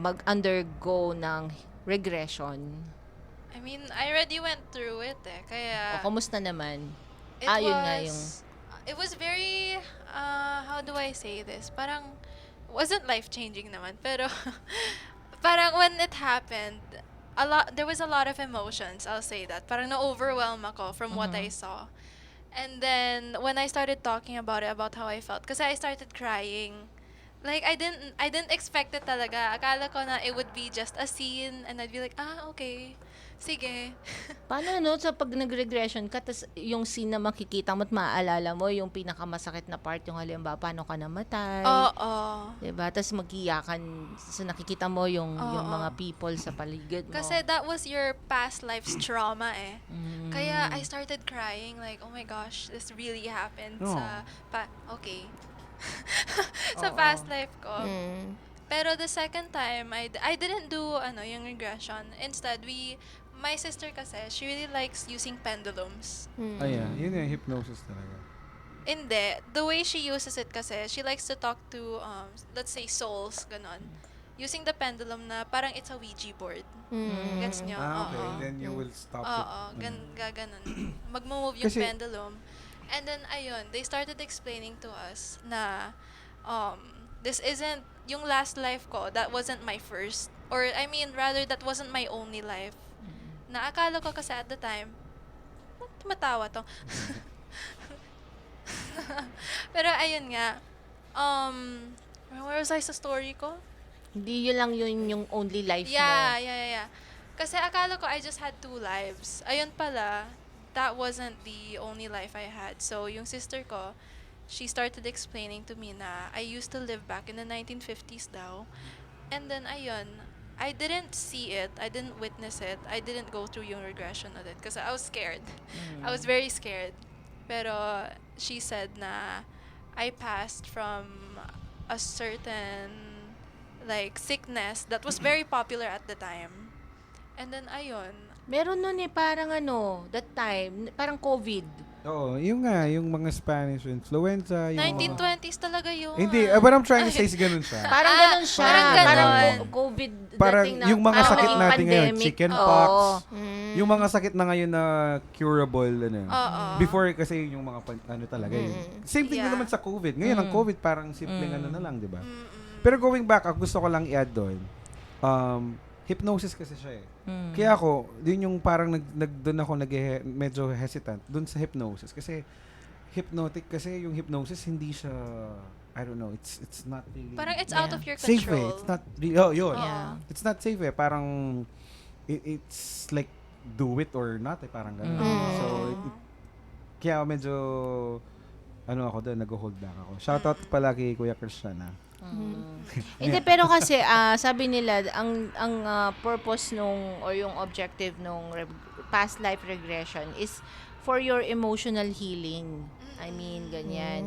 mag-undergo ng regression? I mean, I already went through it eh. Kaya, O, kumusta naman? it yun nga yung... it was very, how do I say this? Parang, wasn't life-changing naman. Pero, parang when it happened, there was a lot of emotions, I'll say that. Parang na-overwhelm ako from what I saw. And then, when I started talking about it, about how I felt, kasi I started crying. Like, I didn't expect it talaga. Akala ko na it would be just a scene, and I'd be like, okay, sige. Paano sa pag nag-regression ka, tas yung scene na makikita mo at maaalala mo, yung pinakamasakit na part, yung halimbawa, paano ka namatay. Oo. Diba? Tapos mag-iyakan sa nakikita mo yung mga people sa paligid mo. Kasi that was your past life's trauma eh. Kaya I started crying like, oh my gosh, this really happened sa sa past life ko. Pero the second time, I didn't do yung regression. Instead, my sister kasi, she really likes using pendulums. Ayan, yun yung hypnosis talaga. Hindi. The way she uses it kasi, she likes to talk to, let's say, souls, ganon. Using the pendulum na parang it's a Ouija board. Gets nyo? Okay. Oo. Then you will stop Oo, it. gaganon. Magmo-move yung Kasi- pendulum. And then, ayun, they started explaining to us na this isn't, yung last life ko, that wasn't my first. Or, I mean, rather, that wasn't my only life. Na akala ko kasi at the time, ba't tumatawa to? Pero, ayun nga, where was I sa story ko? Hindi yun lang yung only life Yeah, mo. yeah. Kasi akala ko I just had 2 lives. Ayun pala, that wasn't the only life I had. So, yung sister ko, she started explaining to me na I used to live back in the 1950s daw. And then, ayun, I didn't see it. I didn't witness it. I didn't go through yung regression of it because I was scared. I was very scared. Pero, she said na I passed from a certain like sickness that was very popular at the time. And then, ayun. Meron nun parang that time, parang COVID. Oo, yung mga Spanish influenza, yung mga... 1920s talaga yun. Hindi, what I'm trying to say is ganun siya. Parang ganun siya. parang Parang, ganon. COVID Parang dating na. yung mga parang sakit naging natin ngayon, pandemic. chickenpox, Oo. yung mga sakit na ngayon na curable, ano. Oo. Before kasi yung mga ano talaga yun. Same thing din Yeah. naman sa COVID. Ngayon ang COVID parang simpleng ano na lang, di ba? Mm-mm. Pero going back, gusto ko lang i-add doon. Hypnosis kasi siya eh. Kaya ako, din yung parang doon ako medyo hesitant doon sa hypnosis kasi hypnotic kasi yung hypnosis hindi siya I don't know, it's not really Parang it's out of your safe eh. control. It's not really, oh, yun. Yeah. It's not safe eh. Parang it's like do it or not eh. Parang ganun. So, kaya medyo ano ako doon, nag-hold back ako. Shoutout pala kay Kuya Christian Hindi, pero kasi sabi nila ang purpose nung or yung objective nung past life regression is for your emotional healing. I mean, ganyan.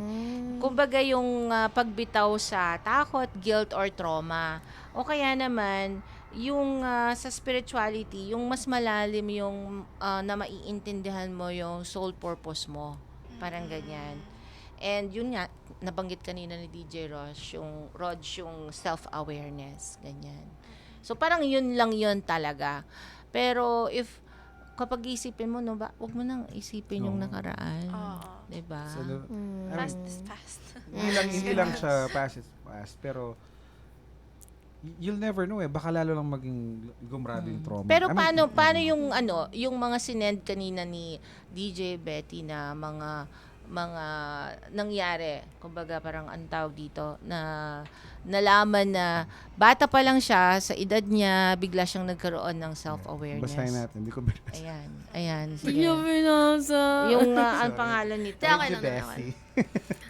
Kumbaga yung pagbitaw sa takot, guilt or trauma. O kaya naman yung sa spirituality, yung mas malalim yung na maiintindihan mo yung soul purpose mo. Parang ganyan. And yun nga, nabanggit kanina ni DJ Rosh, yung self-awareness, ganyan. So parang yun lang yun talaga. Pero kapag isipin mo, no, wag mo nang isipin yung nakaraan. Oo. Diba? So, I mean, Fast is fast. hindi lang siya past is past, pero you'll never know eh. Baka lalo lang maging gumrado yung trauma. Pero I mean, paano yung mga sinend kanina ni DJ Betty na mga nangyari, kumbaga parang ang tawag dito, na nalaman na bata pa lang siya, sa edad niya, bigla siyang nagkaroon ng self-awareness. basahin natin. Hindi ko binasa. Ayan, sige. Hindi binasa. Yung ang pangalan nito. Hindi, okay Si na naman. Bessie.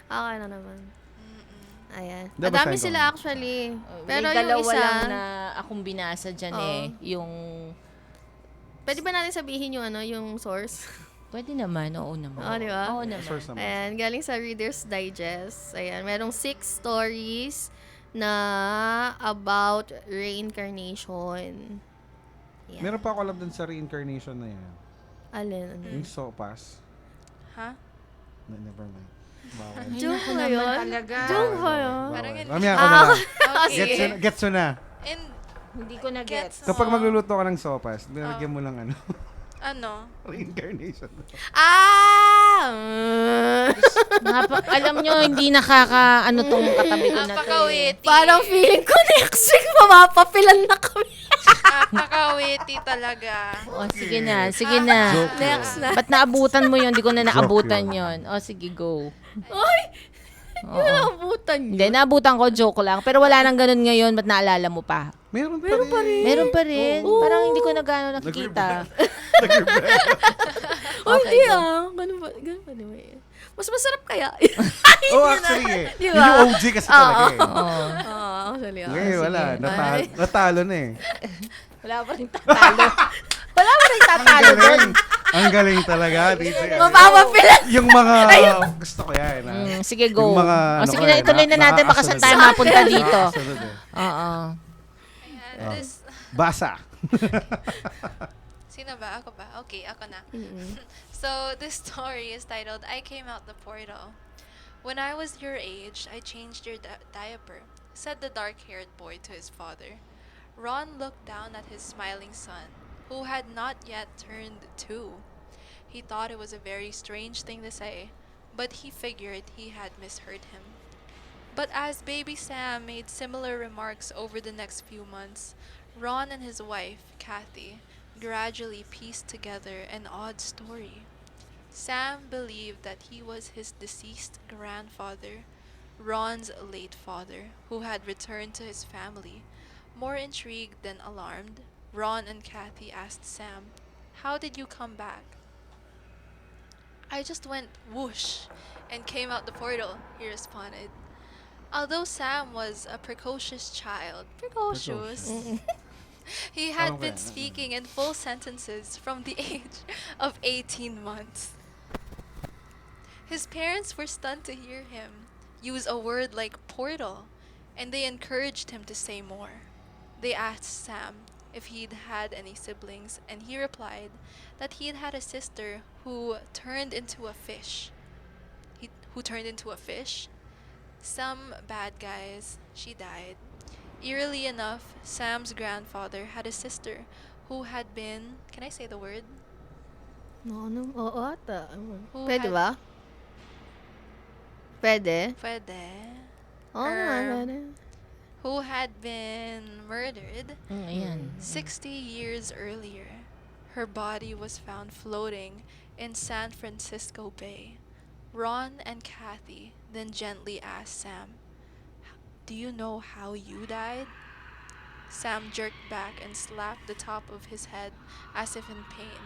Okay na naman. Ayan. Hindi, Madami basahin ko. sila actually. Pero May yung dalawa isa, lang na akong binasa dyan yung pwede ba natin sabihin yung yung source? pwede naman, oo naman. Oo, di ba? Oo naman. Source naman. Ayan, galing sa Reader's Digest. Ayan, merong 6 stories na about reincarnation. Ayan. Meron pa ako alam dun sa reincarnation na yan. Alin? Yung sopas. Ha? Never mind. Bawal. Joke Ako ba naman yun? talaga. Joke ba yun? Bawal. Parang hindi. Mamaya ko na lang. Okay. Gets mo na. And Hindi ko na Gets. gets. Kapag magluluto ka ng sopas, binagyan mo lang ano? reincarnation. Alam nyo, hindi tong katabi ko na to. Napaka-witty. Parang feeling ko next week mamapapilan na kami. Napaka-witty talaga. O, sige na. Joke Next na. Ba't naabutan mo yun? Hindi ko na naabutan Joke yun. O, sige, go. Ay! Yung nakabutan Hindi, naabutan ko, joke lang. Pero wala nang ganun ngayon, ba't naalala mo pa? Meron pa rin. Meron pa rin. Parang hindi ko na gano'n nakikita. Oh, hindi Ganun ba? Di ba? Mas masarap kaya? Oh, actually eh. Di Yun ba? yung OG kasi talaga eh. Oo, actually. Ngayon, wala. Ay. Natalo na eh. Wala pa rin tatalo. Wala pa rin tatalo doon. Ang galing talaga, DJ. Mapapapilan. Yung mga, gusto ko yan. Sige, go. Yung mga, O, sige na, ituloy na natin. Baka saan tayo mapunta dito. Sunod eh. Oo. And this... Basa. Sino ba? Ako ba? Okay, ako na. So, this story is titled, I Came Out the Portal. When I was your age, I changed your diaper, said the dark-haired boy to his father. Ron looked down at his smiling son, who had not yet turned 2. He thought it was a very strange thing to say, but he figured he had misheard him. But as baby Sam made similar remarks over the next few months, Ron and his wife, Kathy, gradually pieced together an odd story. Sam believed that he was his deceased grandfather, Ron's late father, who had returned to his family. More intrigued than alarmed, Ron and Kathy asked Sam, "How did you come back?" "I just went whoosh and came out the portal," he responded. Although Sam was a precocious child, he had been speaking in full sentences from the age of 18 months. His parents were stunned to hear him use a word like portal, and they encouraged him to say more. They asked Sam, if he'd had any siblings, and he replied that he'd had a sister who turned into a fish. Who turned into a fish? Some bad guys. She died. Eerily enough, Sam's grandfather had a sister who had been, can I say the word? No, no. Oo ata. Who Pwede had- ba? Pwede? Pwede. Oo naman, Um, pwede. Who had been murdered Ayan. 60 years earlier. Her body was found floating in San Francisco Bay. Ron and Kathy then gently asked Sam, "Do you know how you died?" Sam jerked back and slapped the top of his head as if in pain.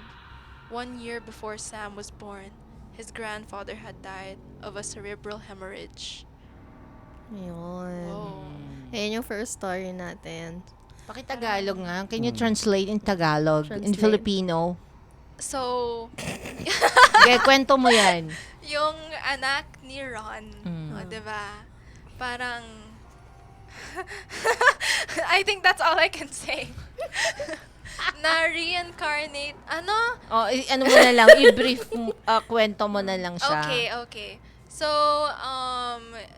1 year before Sam was born, his grandfather had died of a cerebral hemorrhage. Ayun. Whoa. Ayun yung first story natin. Pakitagalog nga. Can you translate in Tagalog? In Translate. Filipino? So, Okay, kwento mo yan. yung anak ni Ron, Mm. diba? Parang, I think that's all I can say. Na reincarnate, ano? Ano mo na lang, i-brief, kwento mo na lang siya. Okay. So,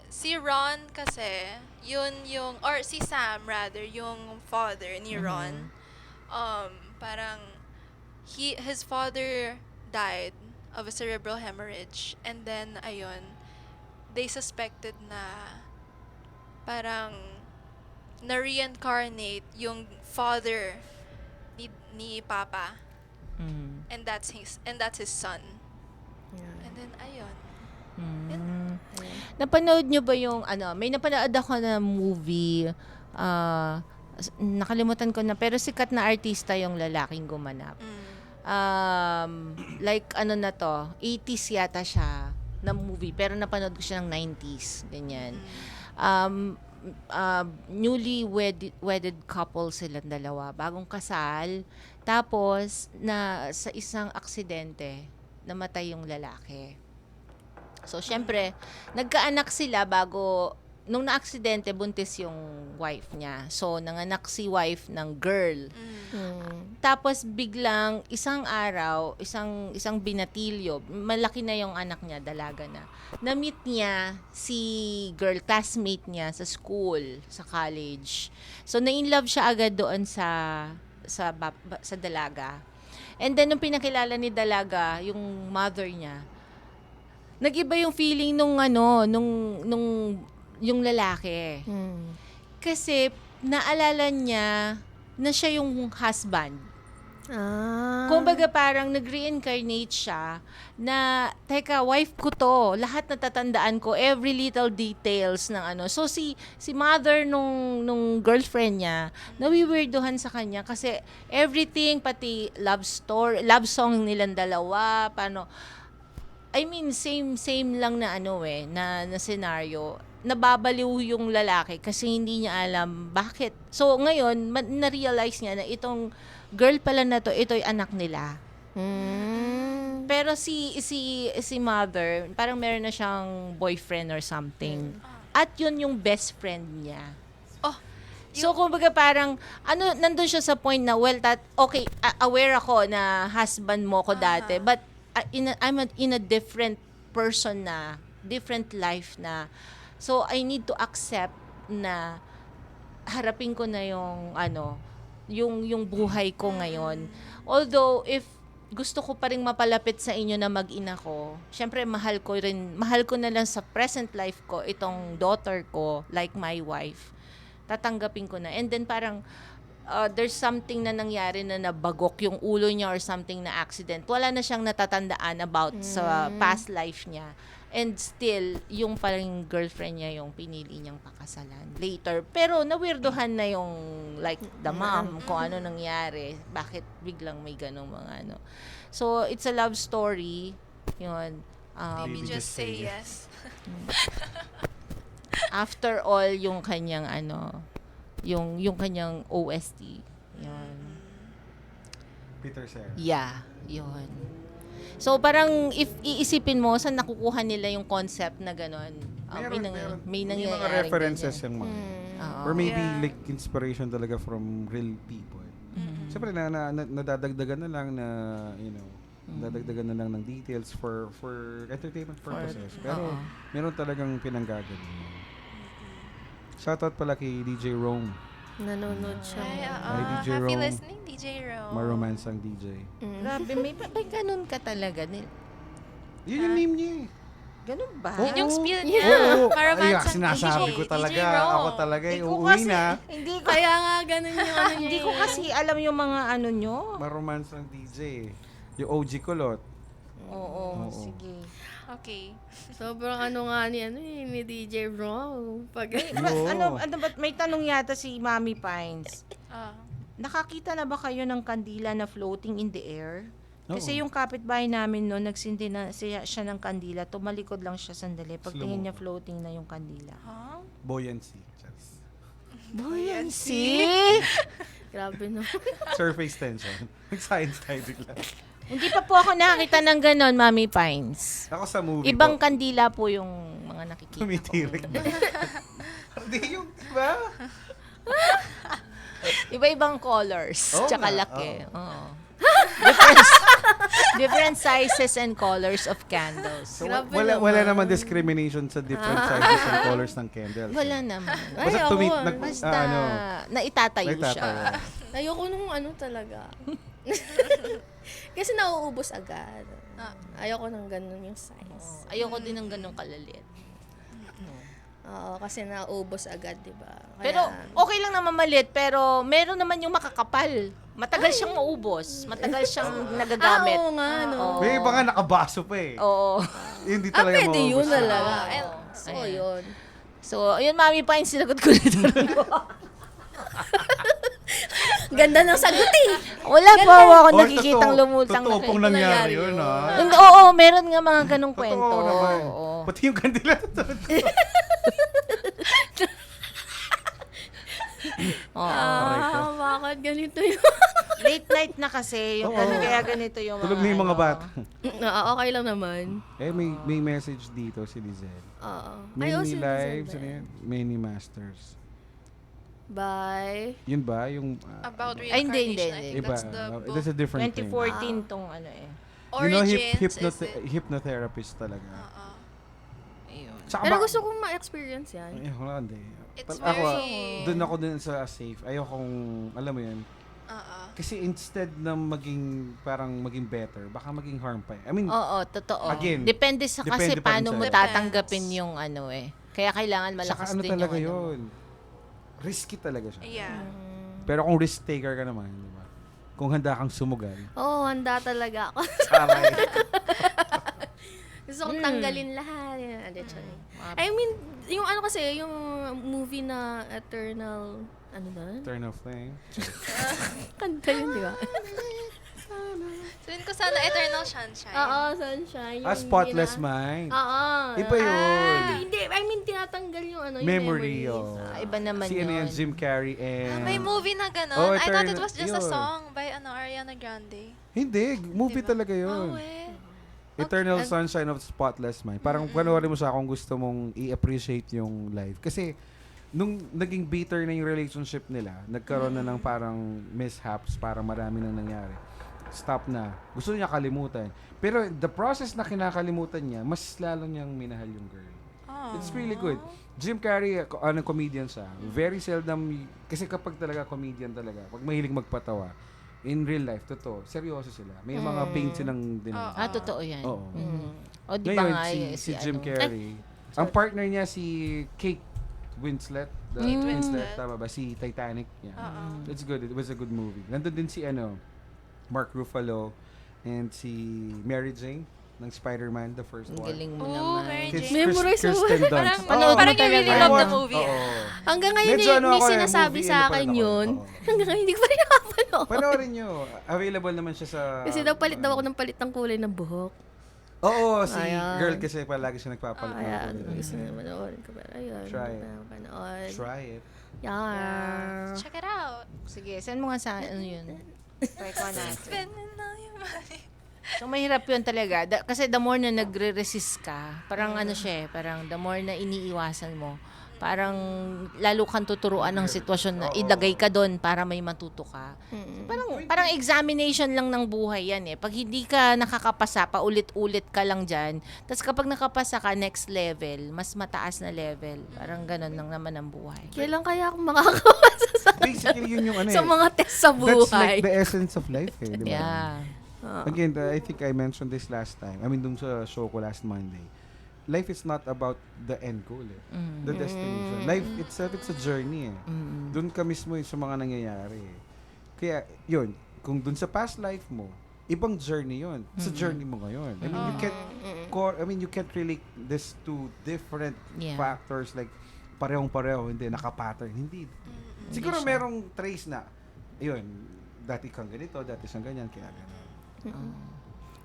si Ron kasi, or si Sam rather, yung father ni Ron, parang, his father died of a cerebral hemorrhage, and then, ayun, they suspected na, parang, na-reincarnate yung father ni Papa, Mm. and that's his son. And then, ayun. Mm. Napanood nyo ba yung, may napanood ako na movie, nakalimutan ko na, pero sikat na artista yung lalaking gumanap. Like, na to, 80s yata siya na movie, pero napanood ko siya ng 90s, ganyan. Newly wedded couple silang dalawa, bagong kasal, tapos, sa isang aksidente, namatay yung lalaki. So, syempre, nagkaanak sila nung na-aksidente, buntis yung wife niya. So, nanganak si wife ng girl. Tapos, biglang, isang araw, isang binatilyo, malaki na yung anak niya, dalaga na. Na-meet niya si girl, classmate niya sa school, sa college. So, na-inlove siya agad doon sa dalaga. And then, nung pinakilala ni dalaga, yung mother niya, nag-iba yung feeling nung yung lalaki. Kasi, naalala niya na siya yung husband. Kumbaga parang nag-reincarnate siya na, teka, wife ko to. Lahat natatandaan ko, every little details ng So, si mother nung girlfriend niya, nawiwirduhan sa kanya kasi everything, pati love song nilang dalawa, same lang na na scenario. Nababaliw yung lalaki kasi hindi niya alam bakit. So, ngayon, na-realize niya na itong girl pala na to, ito'y anak nila. Pero si mother, parang meron na siyang boyfriend or something. At yun yung best friend niya. Oh, So, kumbaga parang, nandun siya sa point na, okay, aware ako na husband mo ko dati, but I'm in a different person na, different life na. So, I need to accept na harapin ko na yung yung buhay ko ngayon. Although, if gusto ko pa rin mapalapit sa inyo na mag-ina ko, syempre mahal ko na lang sa present life ko itong daughter ko, like my wife. Tatanggapin ko na. And then parang, there's something na nangyari na nabagok yung ulo niya or something na accident. Wala na siyang natatandaan about sa past life niya. And still, yung parang girlfriend niya yung pinili niyang pakasalan later. Pero nawirduhan na yung like the mom, kung ano nangyari. Bakit biglang may ganong mga So, it's a love story. Yun. Maybe just say yes. After all, yung kanyang yung kanyang OST. Yun. Peter Cetera. Yeah, yun. So, parang if iisipin mo, saan nakukuha nila yung concept na gano'n? Meron. May May mga nangyayaring references ganyan. yung mga. Oo. Or maybe Yeah. like inspiration talaga from real people. Siyempre, nadadagdagan na lang na, nadadagdagan na lang ng details for entertainment purposes. Pero, meron talagang pinanggagalingan. Shoutout pala kay DJ Rome. Nanonood siya. Ay, DJ Happy Rome. listening, DJ Rome. Maromansang DJ. Grabe, may ganun ka talaga. Yun yung name niya eh. Ganun ba? Yun yung spiel Oo, niya. Ay, Maromansang sinasabi DJ, ko talaga. DJ Rome. Ako talaga Hindi ko uuwi kasi, na. hindi ko, Kaya nga, ganun yung ano niya. hindi ko kasi alam yung mga ano nyo. Maromansang DJ. Yung OG Kulot. Oo, Oo. sige. Okay. Sobrang ano nga ni DJ Ron. Pag, Oo. Ano ba, may tanong yata si Mami Pines. Ah. Nakakita na ba kayo ng kandila na floating in the air? Kasi Oo. yung kapitbahay namin no, nagsindi na siya ng kandila, tumalikod lang siya sandali. Pagtingin niya floating na yung kandila. Huh? Buoyancy. Charis. Buoyancy? grabe no. Surface tension. Science tayo bigla. Hindi pa po ako nakakita ng ganon, Mami Pines. Ako sa movie Ibang po. kandila po yung mga nakikita ko. Tumitirik na. Hindi yung, diba? Iba-ibang colors, Oo tsaka nga, laki. oo. Oo. different sizes and colors of candles. So, Grabe wala naman. naman discrimination sa different sizes and colors ng candles. Wala naman. Ay, Basta ako, Basta ano, naitatayo siya. nagtatayo. Ayoko nung ano talaga. Kasi nauubos agad. Ayoko nang ganun yung size. Ayoko din ng ganong kalalit. Oo, kasi nauubos agad, di ba? Pero okay lang naman maliit, pero meron naman yung makakapal. Matagal siyang maubos. Matagal siyang nagagamit. Oo nga, no. Oo. May iba nga nakabaso pa eh. Oo. Hindi talaga Pwede yun maubos. talaga. Oo. So, Ayan. yun. So, ayun, Mami Pine, sinagot ko na ito. Ganda ng sagot eh. Wala pa ako Or nakikitang totoo- lumultang Totoo na pong kwento. nangyari yun, ha? Oo, meron nga mga ganong kwento. Totoo naman. Oo. Pati yung kandila totoo. Bakit ganito yun? Late night na kasi, yung Oo. kaya ganito yung Tulog na yung mga ano. bata. Okay lang naman. May message dito si Lizelle. Oo. Many lives, ano yan? Many masters. Bye. Yun ba? Yung, About Ay, hindi, reincarnation, I hindi. think iba. that's the book. That's a different thing. 2014 tong ano eh. You know, Origins, is it? hypnotherapist talaga. Ayun. Saka Pero ba- gusto kong ma-experience yan. Eh, wala, hindi. It's Ako, very- doon ako dun sa safe. Ayokong, alam mo yun, kasi instead na maging better, baka maging harm pa eh. I mean, Oo, totoo. Again, Depende sa kasi depende pa rin paano mo sa'yo. tatanggapin yung ano eh. Kaya kailangan malakas saka ano din talaga yung ano. yun. Risky talaga siya. Yeah. Pero kung risk taker ka naman, di ba? Kung handa kang sumugal. Oo, handa talaga ako. Aray. Gusto kong tanggalin lahat. I mean, yung ano kasi, yung movie na Eternal, ano ba? Turn of flame. Kanta yun, di ba? Sabihin ko sana Eternal Sunshine. Oo, Sunshine. A Spotless Mind. Oo. Iba yun. Hindi, I mean, tinatanggal yung ano, yung Memory. memories. Oh. Iba naman Si ano yun. yan, Jim Carrey and... May movie na gano'n. Oh, I thought it Eternal- was just a yun. song by Ariana Grande. Hindi, movie Diba? talaga yun. Oh, eh. Eternal Okay. Sunshine of the Spotless Mind. Parang panoorin mo siya kung gusto mong i-appreciate yung life. Kasi nung naging bitter na yung relationship nila, nagkaroon na ng parang mishaps, parang marami nang nangyari. Stop na. Gusto niya kalimutan. Pero the process na kinakalimutan niya, mas lalo niyang minahal yung girl. Oh. It's really good. Jim Carrey, comedian siya. Very seldom, kasi kapag talaga comedian talaga, pag mahilig magpatawa, in real life, totoo, seryoso sila. May mga pain silang din. Ah, totoo yan. Oo. O di ba Ngayon, nga si Jim ano? Carrey, ang partner niya si Kate Winslet. Winslet. Tama ba? Si Titanic. Yeah. Oo. It's good. It was a good movie. Nandun din si Mark Ruffalo and si Mary Jane ng Spider-Man, the first Ang one. galing mo Ooh, naman. Mary Kids- Jane. Memorize mo. Kirsten Dunst. Parang, Panood mo parang you really talaga. love the Oo. movie. Oo. Hanggang ngayon, Medyo ano may ako eh, sinasabi movie sa ano pa akin rin ako. yun. Oo. Hanggang ngayon, hindi ko pa rin nakapanood. Panoorin nyo. Available naman siya sa... Kasi daw palit daw ako ng palit ng kulay ng buhok. Oo, si Ayan. girl kasi palagi siya nagpapalit ng Ayan, kulay. gusto na manoorin ko. Pero ayun, Try it. napanood. Try it. Yeah. Check it out. Sige, send mo nga sa ano yun. Try ko natin. Spending all your money. So, mahirap yun talaga. Kasi the more na nagre-resist ka, parang ano siya eh, parang the more na iniiwasan mo, parang lalo kang tuturuan ng sitwasyon na ilagay ka doon para may matuto ka. Parang examination lang ng buhay yan eh. Pag hindi ka nakakapasa, paulit-ulit ka lang dyan. Tapos kapag nakapasa ka, next level, mas mataas na level. Parang ganun lang naman ang buhay. Kailan kaya ako makakawasa Basically, yun yung ano sa eh. mga test sa That's like buhay? the essence of life eh. Di ba? Yeah. Again, I think I mentioned this last time. I mean, dun sa show ko last Monday. Life is not about the end goal eh. The destination. Life itself, it's a journey eh. Dun ka mismo sa mga nangyayari eh. Kaya, yun, kung dun sa past life mo, ibang journey yun. Sa journey mo ngayon. I mean, you can't relate this to different Yeah. factors like parehong-pareho, hindi, nakapattern. Hindi. Siguro merong trace na, yun, dati kang ganito, dati siyang ganyan, kaya gano'n.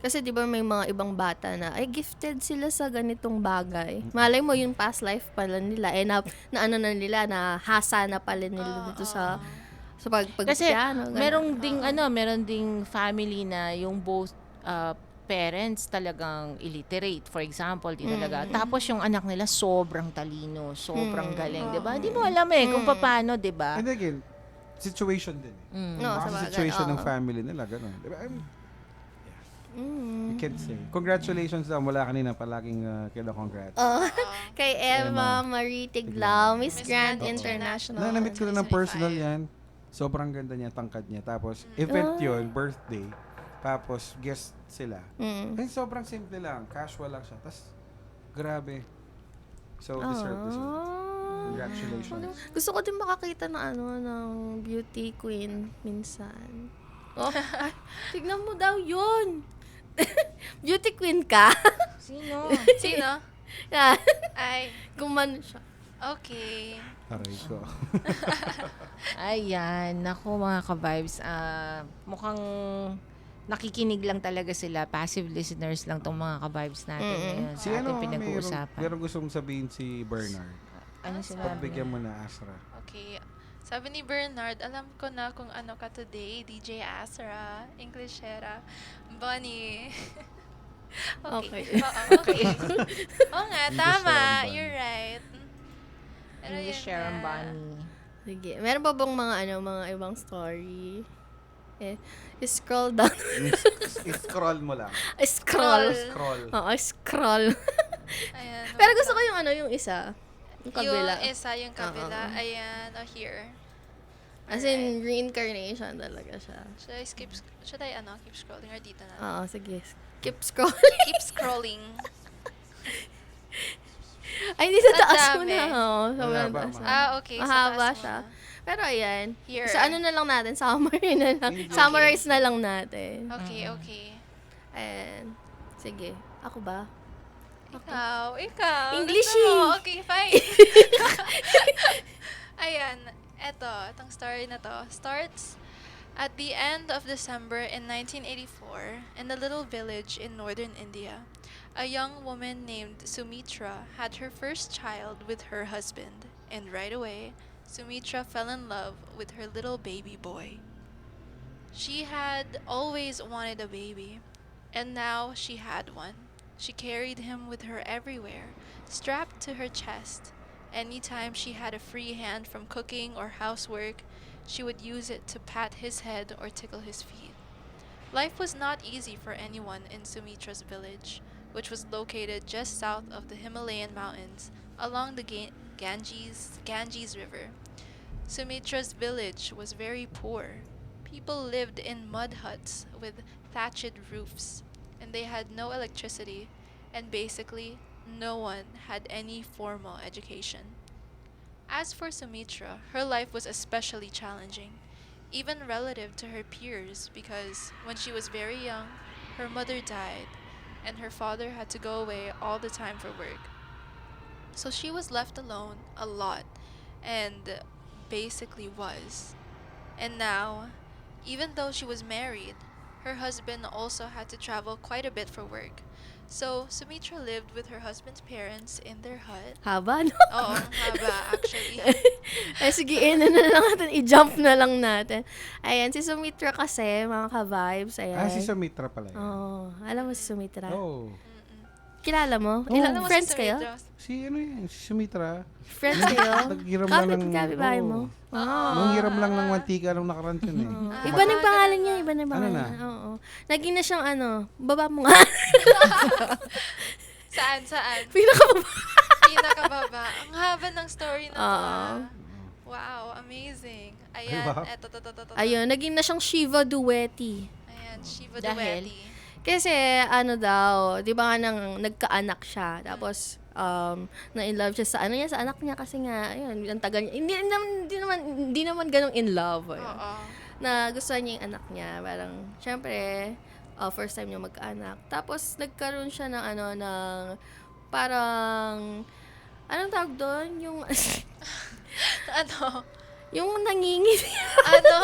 Kasi di ba may mga ibang bata na, ay gifted sila sa ganitong bagay. Malay mo yung past life pala nila, na ano na nila, na hasa na pala nila dito sa Kasi pagpiano. meron ding family na yung both parents talagang illiterate, for example, di talaga. Tapos yung anak nila sobrang talino, sobrang galing, 'di ba? Hindi mo alam kung paano, 'di ba? And again, situation din. No, Baka sa bagay, situation ng oo. family nila, gano'n. Diba? You can't say. Congratulations daw mula kanina, palaging kina-congrats. Kay Emma Marie Tiglao, Miss Miss Grand Grand International. Na-meet ko na ng 2025. personal yan. Sobrang ganda niya, tangkad niya. Tapos, event yun, birthday. Tapos, guest sila. Ay, sobrang simple lang. Casual lang siya. Tapos, grabe. So, deserve. Congratulations. Gusto ko din makakita ng beauty queen minsan. Oh, ay, tignan mo daw yun. Beauty queen ka? Sino? Sino? Yan. Ay, Gumano siya. okay. Aray ko. Ayan, naku mga ka-vibes, mukhang nakikinig lang talaga sila, passive listeners lang tong mga ka-vibes natin ngayon Si sa ating ano, pinag-uusapan. meron gustong sabihin si Bernard. Ano sinabi Pagbigyan niya? mo na, Asra. Okay. Sabi ni Bernard, alam ko na kung ano ka today, DJ Asra, Englishera, Bunny. Okay. Oo, okay. Oo nga, tama. Bunny. You're right. Pero English yun Sharon nga. Bunny. Sige. Meron pa bang mga ibang story? Scroll down. Scroll mo lang. Scroll. Scroll. Oo, scroll. Ayan. Pero gusto ko yung isa. Yung kabila. Yung isa, yung kabila. Ayan, here. As in, reincarnation talaga siya. Should I keep scrolling or dito na? Oo, sige. Keep scrolling. Keep scrolling. Ay, hindi sa Ang taas mo dami. na. Oo, sobrang Mahaba, taas na. Okay. Mahaba sa taas siya. muna. Pero ayan. Here. Sa ano na lang natin, summarize na lang natin. Okay, okay. And, sige. Ako ba? Ikaw. English Gusto mo? eh. Okay, fine. Ayan, itong story na to starts at the end of December in 1984 in a little village in northern India. A young woman named Sumitra had her first child with her husband, and right away, Sumitra fell in love with her little baby boy. She had always wanted a baby, and now she had one. She carried him with her everywhere, strapped to her chest. Anytime she had a free hand from cooking or housework, she would use it to pat his head or tickle his feet. Life was not easy for anyone in Sumitra's village, which was located just south of the Himalayan mountains along the Ganges River. Sumitra's village was very poor. People lived in mud huts with thatched roofs, and they had no electricity, and basically, no one had any formal education. As for Sumitra, her life was especially challenging, even relative to her peers, because when she was very young, her mother died, and her father had to go away all the time for work. So she was left alone a lot, and basically was. And now, even though she was married, her husband also had to travel quite a bit for work. So, Sumitra lived with her husband's parents in their hut. Haba, no? Oo, ang haba actually. Ay, sige, na lang natin. I-jump na lang natin. Ayan, si Sumitra kasi, mga ka-vibes. Ayan. Si Sumitra pala yun. Oo, alam mo si Sumitra? Oh. Kilala mo? Alam mo si Friends kayo? Sumitra? Si ano yan, si Sumitra. Friends kayo? Naghiram lang ng... Kapit-bahay mo? Nung hiram lang ng mantika nung nakaraan yun eh. Iba na yung pangalan niya, iba na yung Ano pangalan. na? Oo. Naging na siyang baba mo nga. Saan? Pinakababa. Pinakababa. Ang haba ng story na to. Oo. Wow, amazing. Ayan, Wow. eto. Ayun, naging na siyang Shiva Duetti. Ayan, Shiva Dahil? Duetti. Kasi daw, 'di ba nga nagkaanak siya. Tapos na in love siya sa sa anak niya kasi nga ayun, ang tagal niya. Hindi naman ganong in love. Ayun. Oo. Na gusto niya yung anak niya. Parang syempre first time niya magkaanak. Tapos nagkaroon siya ng ng parang anong tawag doon? Yung Ano? yung nangingis. Ano?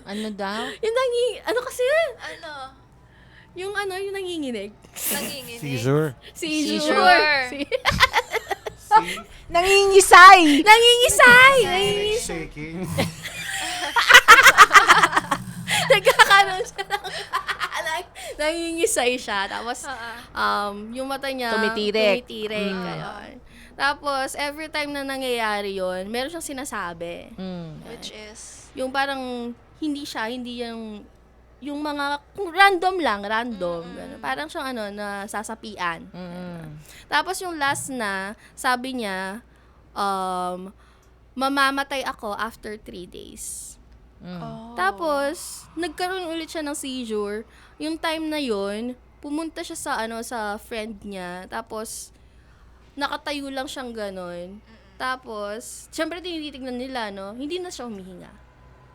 Ano daw? Yung ano kasi yun? Ano? Yung yung nanginginig. Nanginginig? Seizure. Seizure. Nangingisay! Nangingisay! Shaking. Nagkakaroon siya ng nangingisay siya. Tapos, yung mata niya, Tumitirik. Ayun. Tapos, every time na nangyayari yun, meron siyang sinasabi. Which is? Yung parang, hindi yung mga, random. Ganun. Parang siyang nasasapian. Tapos yung last na, sabi niya, mamamatay ako after 3 days. Oh. Tapos, nagkaroon ulit siya ng seizure. Yung time na yun, pumunta siya sa friend niya. Tapos, nakatayo lang siyang ganon. Tapos, syempre tinitignan nila, no? Hindi na siya humihinga.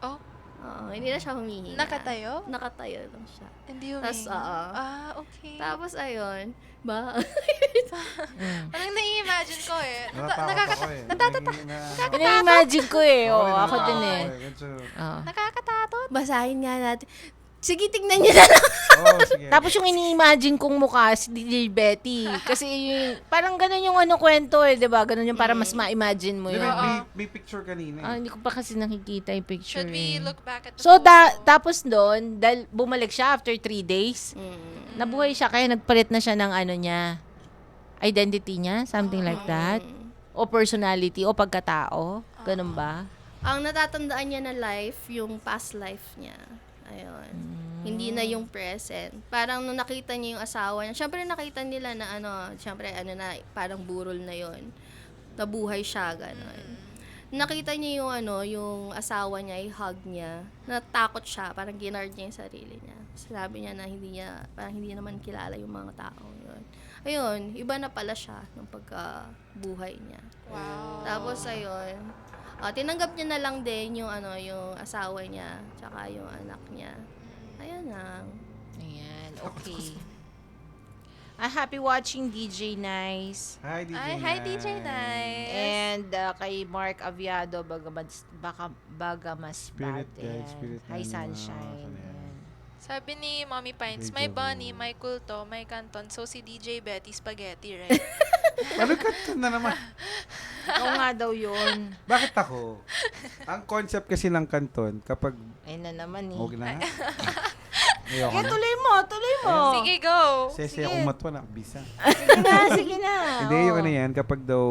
Oh? Oo, hindi na siya humihinga. Nakatayo? Nakatayo lang siya. Hindi yung Tas, oo. Okay. Tapos, ayun. Parang nai-imagine ko eh. Ina-imagine ko eh. Ako din eh. Nakakatatot. Basahin nga natin. Sige, tignan niyo na lang. Sige. Tapos yung ini-imagine kong mukha si DJ Betty. Kasi parang ganun yung kwento eh, 'di ba? Ganun yung para mas ma-imagine mo Di yun. ba, may picture kanina eh. Hindi ko pa kasi nakikita yung picture. Should we eh. look back at the So, photo? tapos doon, dahil bumalik siya after 3 days, nabuhay siya, kaya nagpalit na siya ng niya, identity niya, something like that. O personality, o pagkatao. Ganun ba? Ang natatandaan niya na life, yung past life niya. Ayun. Hindi na yung present. Parang nung nakita niya yung asawa niya, syempre nakita nila na syempre na, parang burol na yon. Nabuhay siya, gano'n. Nakita niya yung yung asawa niya, i-hug niya. Natakot siya, parang ginard niya yung sarili niya. Sabi niya na parang hindi naman kilala yung mga tao. Yun. Ayun, iba na pala siya ng pagkabuhay niya. Wow. Tapos ayun, tinanggap niya na lang din yung yung asawa niya, tsaka yung anak niya. Ayun lang. Ayan, okay. Happy watching DJ Nice. Hi, DJ Ay, hi DJ Nice. And kay Mark Aviado, Bagamas Spirit Bate. guide, spirit Hi ng mga Sunshine. ano yan. Ayan. Sabi ni Mommy Pines, Deja may vu. Bunny, may Kulto, may Canton, so si DJ Betty Spaghetti, right? Ano ka na naman? Oo nga daw yun. Bakit ako? Ang concept kasi ng kanton, kapag... Ayun na naman eh. Huwag na nga. Ayoko Kaya na. tuloy mo. Sige, go! Sese akong matwa na, bisa. Sige na. Hindi, Oo. yung yan, kapag daw,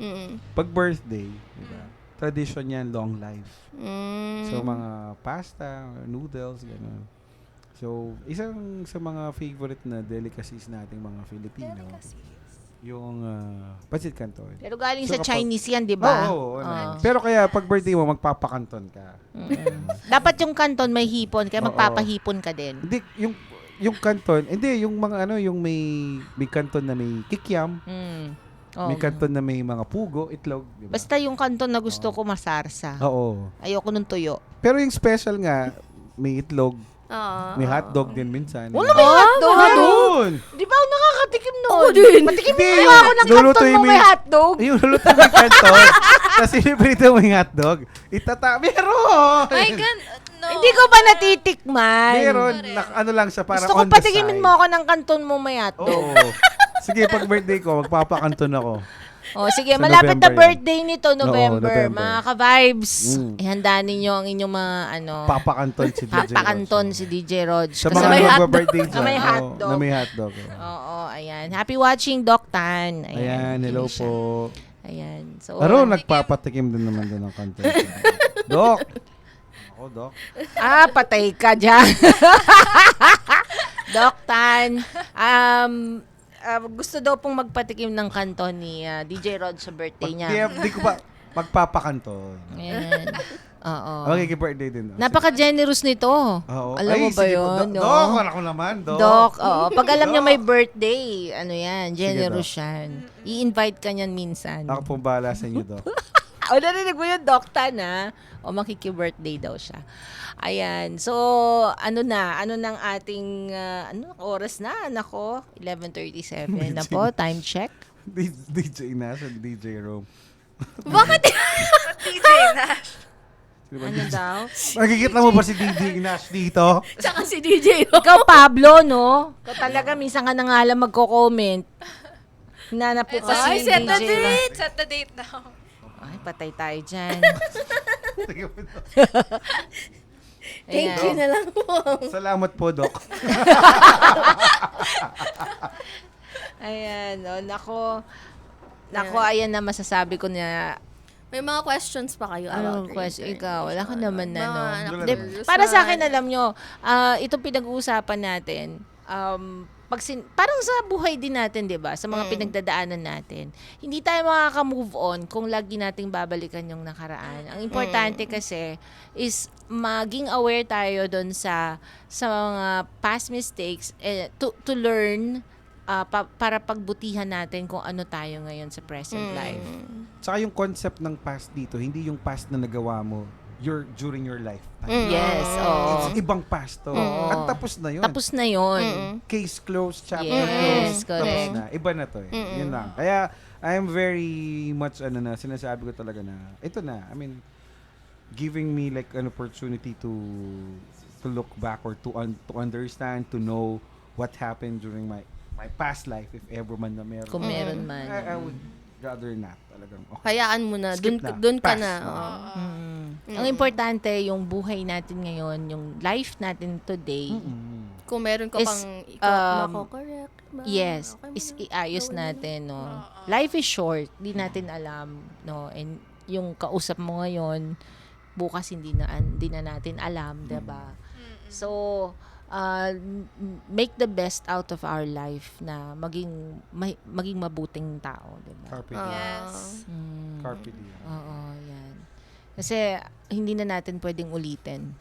Mm. pag birthday, diba? Tradition yan, long life. Mm. So, mga pasta, noodles, gano'n. So, isang sa mga favorite na delicacies nating mga Filipino, yung pancit canton. Pero galing So, sa kapag- Chinese yan, di ba? Oo. Pero kaya pag birthday mo, magpapakanton ka. Dapat yung kanton may hipon, kaya Oo. magpapahipon ka din. Hindi, yung kanton, hindi, yung mga yung may kanton na may kikiam, Oo. may kanton na may mga pugo, itlog, di ba? Basta yung kanton na gusto ko masarsa. Oo. Ayoko nung tuyo. Pero yung special nga, may itlog, Oo. may hotdog din minsan. Wala may hotdog? Meron! Di ba ako nakakatikim noon? Oo din. Patikim Hindi, mo ako ng kanton lulutuin mo mo may yung- hotdog. Yung luluto mo yung kanton, tapos sinibrito mo yung hotdog, meron! My God, no. Hindi ko ba natitikman? Meron, ano lang siya, para Gusto ko on the patikimin side. mo ako ng kanton mo may hotdog. Oo. Sige, pag birthday ko, magpapakanton ako. Sige, Sa malapit na November yan. birthday nito, November. November. Mga ka-vibes, Mm. ihanda ninyo ang inyong mga Papakanton si DJ Rog. papakanton si DJ Rog. Sa Kasi mga may hotdog. nagba-birthday dyan. Na may oo, hotdog. Na may hotdog. Oo, ayan. Happy watching, Doc Tan. Ayan, hello kinig siya. po. Ayan. So, Aro, nagpapatikim din naman din ng content. Doc! Ako, Doc. patay ka dyan. Doc Tan, gusto daw pong magpatikim ng kanton ni DJ Rod sa birthday niya. Di ko pa magpapakanton. Ayan. Oo. Okay, birthday din. Napaka-generous nito. Oo. Alam mo Ay, ba sige po. yun? no? Doc, ako naman, Doc. Doc, oo. Pag alam niya Doc. may birthday, ano yan, generous Doc. yan. I-invite ka niyan minsan. Ako pong bahala sa inyo, Doc. Narinig mo yung Doc Tan, ha? O makiki-birthday daw siya. Ayan. So, ano nang ating, oras na? Nako, 11:37 na po. Time check. DJ Nash and DJ Rome. Bakit? DJ Nash. Ano daw? Nakikita mo ba si DJ Nash dito? Tsaka si DJ Ro. Ikaw, Pablo, no? Ikaw talaga, minsan ka na nga lang magko-comment. Hinanap po pa Ay, si set the DJ. date. Set the date now. Ay, patay tayo dyan. Sige po, Doc. Thank Ayan. you na lang po. Salamat po, Doc. Ayan, Nako, ayan na masasabi ko na. May mga questions pa kayo Anong about question? reincarnation? Ikaw, wala ka naman na, no? Mga Wala Di, naman. para sa akin, alam nyo, itong pinag-uusapan natin, parang sa buhay din natin, di ba? Sa mga pinagdadaanan natin. Hindi tayo makaka-move on kung lagi nating babalikan yung nakaraan. Ang importante kasi is maging aware tayo doon sa mga past mistakes to learn para pagbutihan natin kung ano tayo ngayon sa present life. Tsaka yung concept ng past dito, hindi yung past na nagawa mo during your lifetime. Yes, oo. It's ibang past to. At tapos na yun. Tapos na yon. Case closed, chapter Yes, closed. correct. Tapos na. Iba na to eh. Yun lang. Kaya, I am very much, sinasabi ko talaga na, ito na, I mean, giving me like an opportunity to look back or to understand, to know what happened during my past life, if ever man na meron. Kung meron man. I would rather not talagang. Okay. Hayaan mo na. Skip Dun ka Pass. na. oo. Ang importante, yung buhay natin ngayon, yung life natin today, Kung meron ka Is, pang mako-correct ba? yes, Okay mo is na. iayos Gawin mo. natin, no. Life is short, di natin alam, no. And yung kausap mo ngayon, bukas hindi na natin alam, 'di ba? So, make the best out of our life na maging mabuting tao, 'di ba? Carpe diem. Yes. Carpe diem. Oo, yan. Kasi hindi na natin pwedeng ulitin.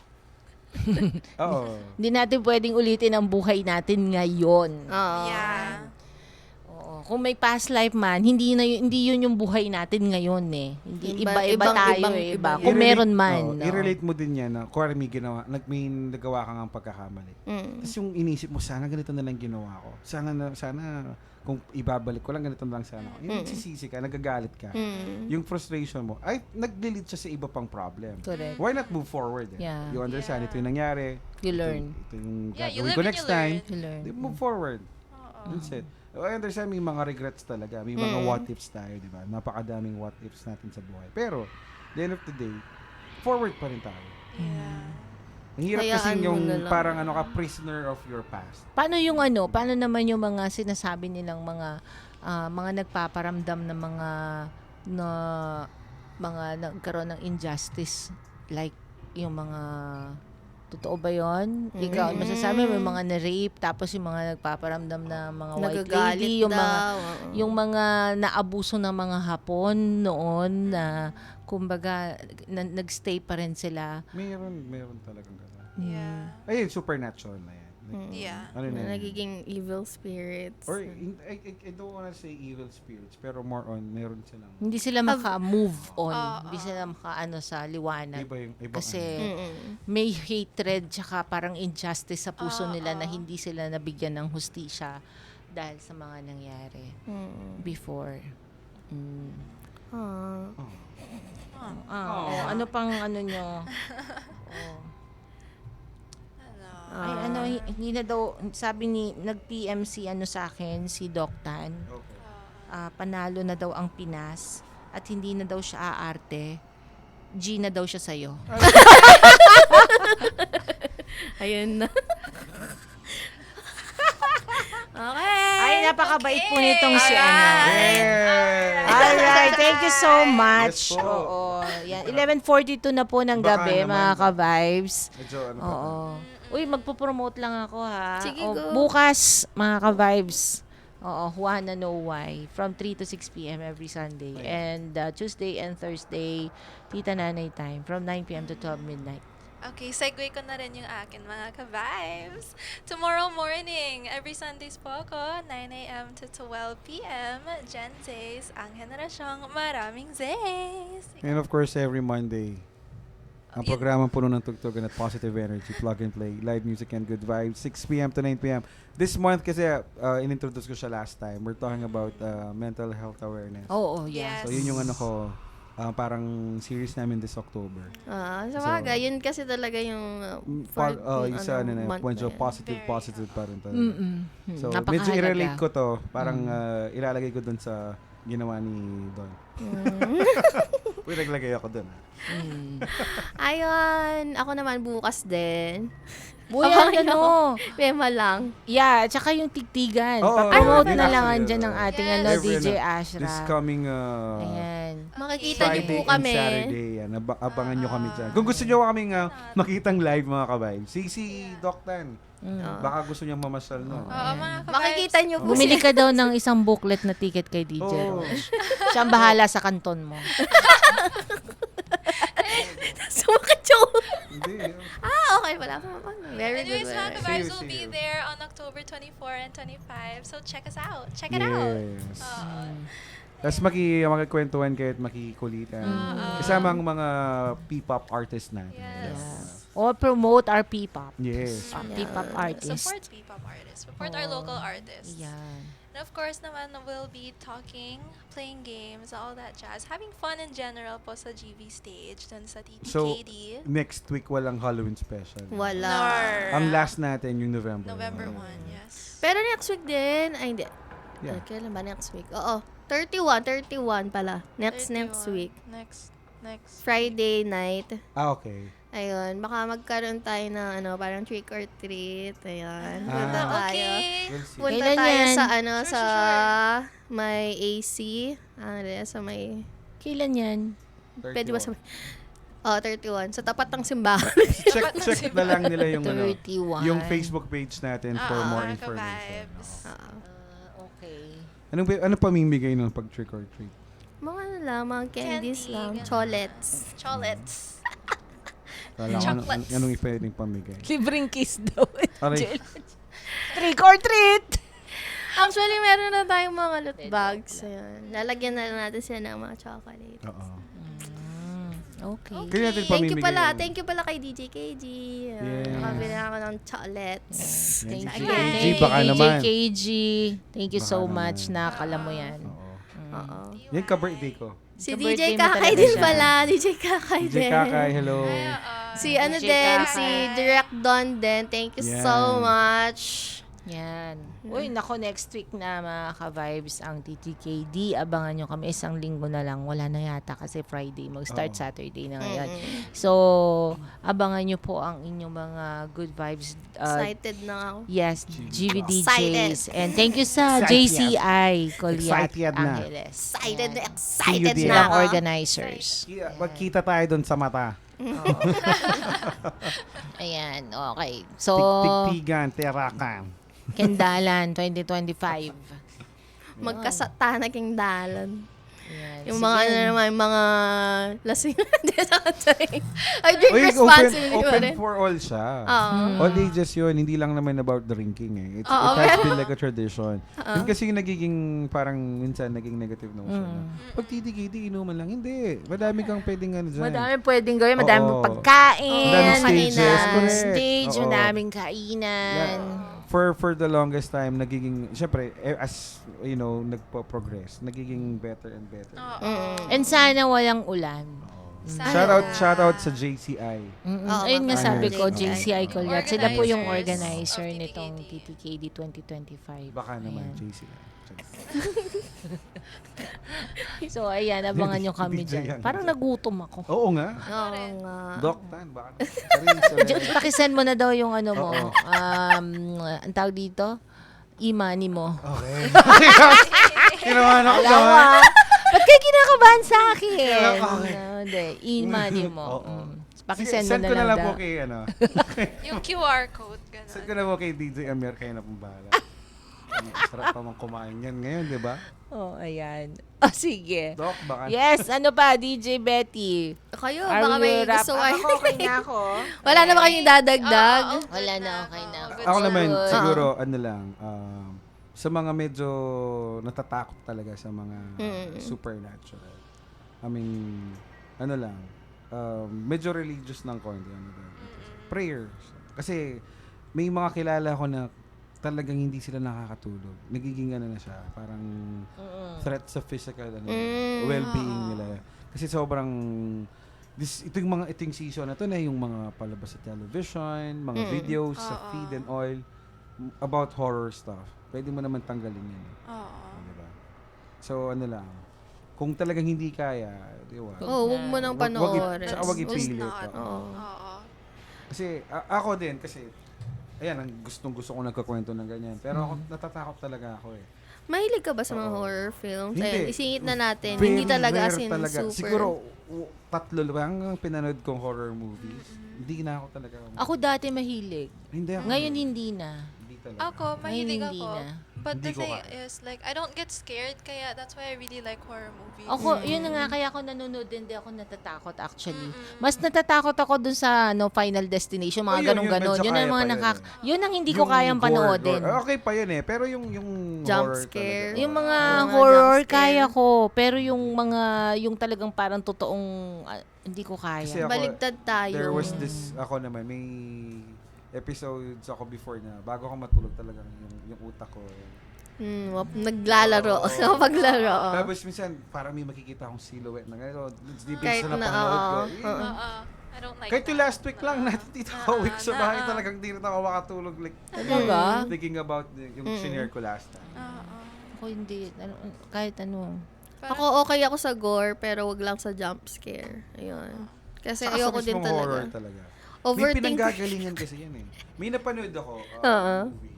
Oo. Hindi natin pwedeng ulitin ang buhay natin ngayon. Oo. Yeah. Oo. Kung may past life man, hindi yun yung buhay natin ngayon eh. Hindi iba tayo eh, iba. Kung meron man. no? I-relate mo din yan na kung may nagawa ka ng pagkakamali. Tapos yung inisip mo, sana ganito na lang ginawa ko. Sana kung ibabalik ko lang, ganito na lang sana ako. Yung nagsisisi ka, nagagalit ka. Yung frustration mo, ay nag-lead siya sa iba pang problem. Correct. Why not move forward? Eh? Yeah. You understand, ito yung nangyari. You learn. Ito yung Yeah, you gagawin live ko and next you learn. time. You learn. Move forward. That's it. I understand may mga regrets talaga. May mga what ifs tayo, di ba? Napakadaming what ifs natin sa buhay. Pero, the end of the day, forward pa rin tayo. Yeah. Ang hirap Hayaan kasi mo yung na lang. parang prisoner of your past. Paano naman yung mga sinasabi nilang mga nagpaparamdam na mga nagkaroon ng injustice, like yung mga, totoo ba yun? Ikaw, masasabi may mga na-rape, tapos yung mga nagpaparamdam na mga white Nagagalit lady, daw. yung mga naabuso ng mga Hapon noon na kumbaga nagstay pa rin sila. Meron talagang gano'n. Yeah. Ayun, supernatural na yan. Yeah. Ano na Na yan? nagiging evil spirits. Or, I don't wanna say evil spirits, pero more on, meron silang, Hindi sila maka-move on. Hindi sila maka-ano sa liwanag. iba Kasi Mm-mm. may hatred tsaka parang injustice sa puso nila na hindi sila nabigyan ng hustisya dahil sa mga nangyari before. Ano pang ano nyo? Hindi na daw, sabi nag-PM si sa akin, si Doc Tan. Okay. panalo na daw ang Pinas at hindi na daw siya aarte, G na daw siya sa'yo. Ayun na. Okay. Ay, napakabait po nitong si Yeah! Alright, thank you so much. Yes po. Oo. Yan, 11:42 na po ng Baka gabi, naman. mga ka-vibes. Medyo ano pa. Oo. Uy, magpo-promote lang ako ha. Sige, O, go. bukas, mga ka-vibes. Oo, Juana Know Why. From 3 to 6 p.m. every Sunday. And Tuesday and Thursday, Tita Nanay Time. From 9 p.m. to 12 midnight. Okay, segue ko na rin yung akin, mga ka-vibes. Tomorrow morning, every Sundays po ako, 9 a.m. to 12 p.m. Gen Z's, ang henerasyong maraming Z's. And of course, every Monday, ang Yun. programa puno ng tugtugan at positive energy, plug and play, live music and good vibes, 6 p.m. to 9 p.m. This month kasi, inintroduce ko siya last time. We're talking about mental health awareness. Oo, yeah. Yes. So, yun yung ano ko, parang series namin this October. Sa bagay, yun kasi talaga yung Isa na month medyo na yun. positive pa rin talaga. So, medyo Napakahalaga. i-relate ko to. Parang ilalagay ko dun sa ginawa ni Don. Uy, naglagay ako dun. Ayun, ako naman bukas din. Buyan, Okay, ano? Mema lang. Yeah, tsaka yung tigtigan. Oo, Pa-promote yun na lang actually, andyan ng ating Yes. DJ This Ashra. coming Ayan. Makikita niyo Friday po and kami. Saturday. Yan. Abangan nyo kami dyan. Kung gusto nyo kaming makitang live mga kabayan, si Doc Tan. Baka gusto nyo mamasyal nun. Oo, mga ka-vibes. Makikita niyo po Bumili ka daw ng isang booklet na ticket kay DJ Oo. Roche. Siya ang bahala sa kanton mo. Sumakit yung... Hindi. Okay, wala pa. Very good. Anyways, mga Very. ka-vibes See will be you. there on October 24 and 25. So, check us out. Check it out. Yes. Oo. Tapos makikwentuhan kayo at makikulitan. Kasama ang mga P-pop artist natin. Yes. Or promote our P-pop. Yes. P-pop artist. Support P-pop artists. Support our local artists. Yan. And of course naman, we'll be talking, playing games, all that jazz. Having fun in general po sa GV stage, dun sa So, TTKD. next week walang Halloween special. Wala. Ang last natin yung November. November 1, yes. Pero next week din. Ay, hindi. Yeah. Kailan ba next week? Oo. 31 pala. Next 31. week. Next. Friday night. Okay. Ayun, baka magkaroon tayo ng parang trick or treat. Ayun. Ah. Punta tayo. Okay. We'll see. Punta Kailan tayo yan? sa Sure. may AC. Sa may Kailan yan? pwede ba sa 31 sa tapat ng simbahan. check na lang nila yung 31. yung Facebook page natin for more mga information. ka-vibes. Okay. Ano pamimigay nun pag trick or treat? Mga lang, mga candies Candy, lang. ganun. Cholets. Cholets. Kala ko Chocolates. anong pwedeng pamigay. Libreng kiss daw. Aray. Trick or treat! Actually, meron na tayong mga loot bags. Ayun. Lalagyan na lang natin sila ng mga chocolate. Oo. Okay. Kaya natin Thank you pamimigay pala. yun. Thank you pala kay DJ KG. Yes. Nakabili ako ng chocolates. Thank DJ you. KG, baka DJ naman. KG. Thank you Baka so naman. much. Nakakala mo yan. Oo. Oo. Yan ka-birthday ko. Si Ka-birthday DJ mo Kakay talaga din siya. pala. DJ Kakay DJ din. Kakay, hello. Si DJ din, Kakay. si Direct Don din. Thank you Yan. so much. Yan. Uy, nako, next week na mga ka-vibes ang TTKD. Abangan nyo kami. Isang linggo na lang. Wala na yata kasi Friday. Mag-start Oo. Saturday na ngayon. So, abangan nyo po ang inyong mga good vibes. Excited na ako. Yes, GV Excited. DJs. And thank you sa Excited. JCI, Colyat Excited na. Angeles. Excited na Yan. excited See you na Silang ako. organizers. Magkita tayo doon sa mata. Ayan, okay. So, Tigtigan, terakan. Kendalan 2025. Magkasata naging dalan. Ayan. Yung Sige. mga naman, yung mga lasing. I drink responsibly pa open rin. for all siya. Oo. All ages yun, hindi lang naman about drinking eh. It Oo, has been like a tradition. Yun kasi yung nagiging parang minsan naging negative notion. Pag TTKD, inuman lang. Hindi. Madami kang pwedeng ano dyan. Madami pwedeng gawin, madaming Oo. pagkain, Madaming stages, kainan. correct. stage, Oo. madaming kainan. For the longest time, nagiging, syempre, as, you know, nagpo-progress, nagiging better and better. And sana walang ulan. Shout out sa JCI. Oo, Ayun nga mga sabi ko, JCI. JCI Colyat. Sila po yung Organizers organizer of nitong TTKD. TTKD 2025. Baka naman, Ayan. JCI. So, ayan, abangan nyo kami DJ dyan. yan. Parang nagutom ako. Oo nga. Oo nga. Doc Tan, baka sorry. Pakisend mo na daw yung ano mo. Oo. Ang tawag dito? E-money mo. Okay. Kinabahan ako Alam mo, naman. ba't kayo kinakabahan sa akin? Okay. Hindi, e-money mo. Oo. Pakisend mo Send na ko na lang daw. po kay, Yung QR code, send gano'n. ko na po kay DJ Amir, kayo na pong bahala. Sarap pa mang kumain yan ngayon, di ba? Oh, ayan. Oh, sige. Doc, baka. Yes, ano pa, DJ Betty? Kayo, Are baka may you wrap gusto up? kayo. Ako, okay na ako. Wala na ba kayong dadagdag? Wala na, okay na. Good Ako na. naman, Good. siguro, ano lang, sa mga medyo natatakot talaga sa mga supernatural. I mean, ano lang, medyo religious ng konti. Ano ba? Prayers. Kasi, may mga kilala ko na talagang hindi sila nakakatulog. Nagiging ano na siya, parang threat sa physical well-being nila. Kasi sobrang ito yung season na to na yung mga palabas sa television, mga videos sa feed and all about horror stuff. Pwede mo naman tanggalin yan. Diba? So ano lang, kung talagang hindi kaya, di ba? Huwag mo nang panoorin. Tsaka wag It's ipilit. not. Oo. Oo. Kasi ako din, kasi ayan, ang gustong-gusto ko nagkakwento ng ganyan. Pero ako, natatakot talaga ako eh. Mahilig ka ba sa mga Oo. horror films? Hindi. Ayun, isingit na natin. Very Hindi talaga as rare in talaga. super. Siguro, 3 lang ang pinanood kong horror movies. Hindi na ako talaga. Ako dati mahilig. Hindi ako. Ngayon hindi na. Hindi talaga. Ako, mahilig hindi ako. na. But Hindi the ko thing kaya. is, like, I don't get scared, kaya that's why I really like horror movies. Ako, yun na nga, kaya ako nanonood din, hindi ako natatakot actually. Mas natatakot ako dun sa Final Destination, Oh, mga yun, ganun-ganon. medyo Yun ang kaya mga pa yun yun ang hindi ko Yung kayang gore, panoodin. Okay pa yun eh. Pero yung Jump horror scare. talaga. Yung mga Mga horror, jump scare. kaya ko. Pero yung talagang parang totoong, hindi ko Kasi kaya. ako, Baligtad tayo. There was this, ako naman, may episodes ako before na bago ako matulog talagang yung utak ko. Naglalaro. Oo. Paglaro. Tapos minsan, parang may makikita akong silhouette na gano'n. It's deep Kahit sa na, napanood ko. oo. I don't like Kahit yung that. last week lang natin dito ako week sa bahay talagang di rin ako makatulog. Like, Talaga? thinking about yung senior ko last time. Ako hindi. Kahit ano. Ako okay ako sa gore, pero wag lang sa jump scare. Ayun. Kasi Saka sa ayoko din mismong horror talaga. talaga. May Overthink. pinanggagalingan kasi yan eh. May napanood ako movie.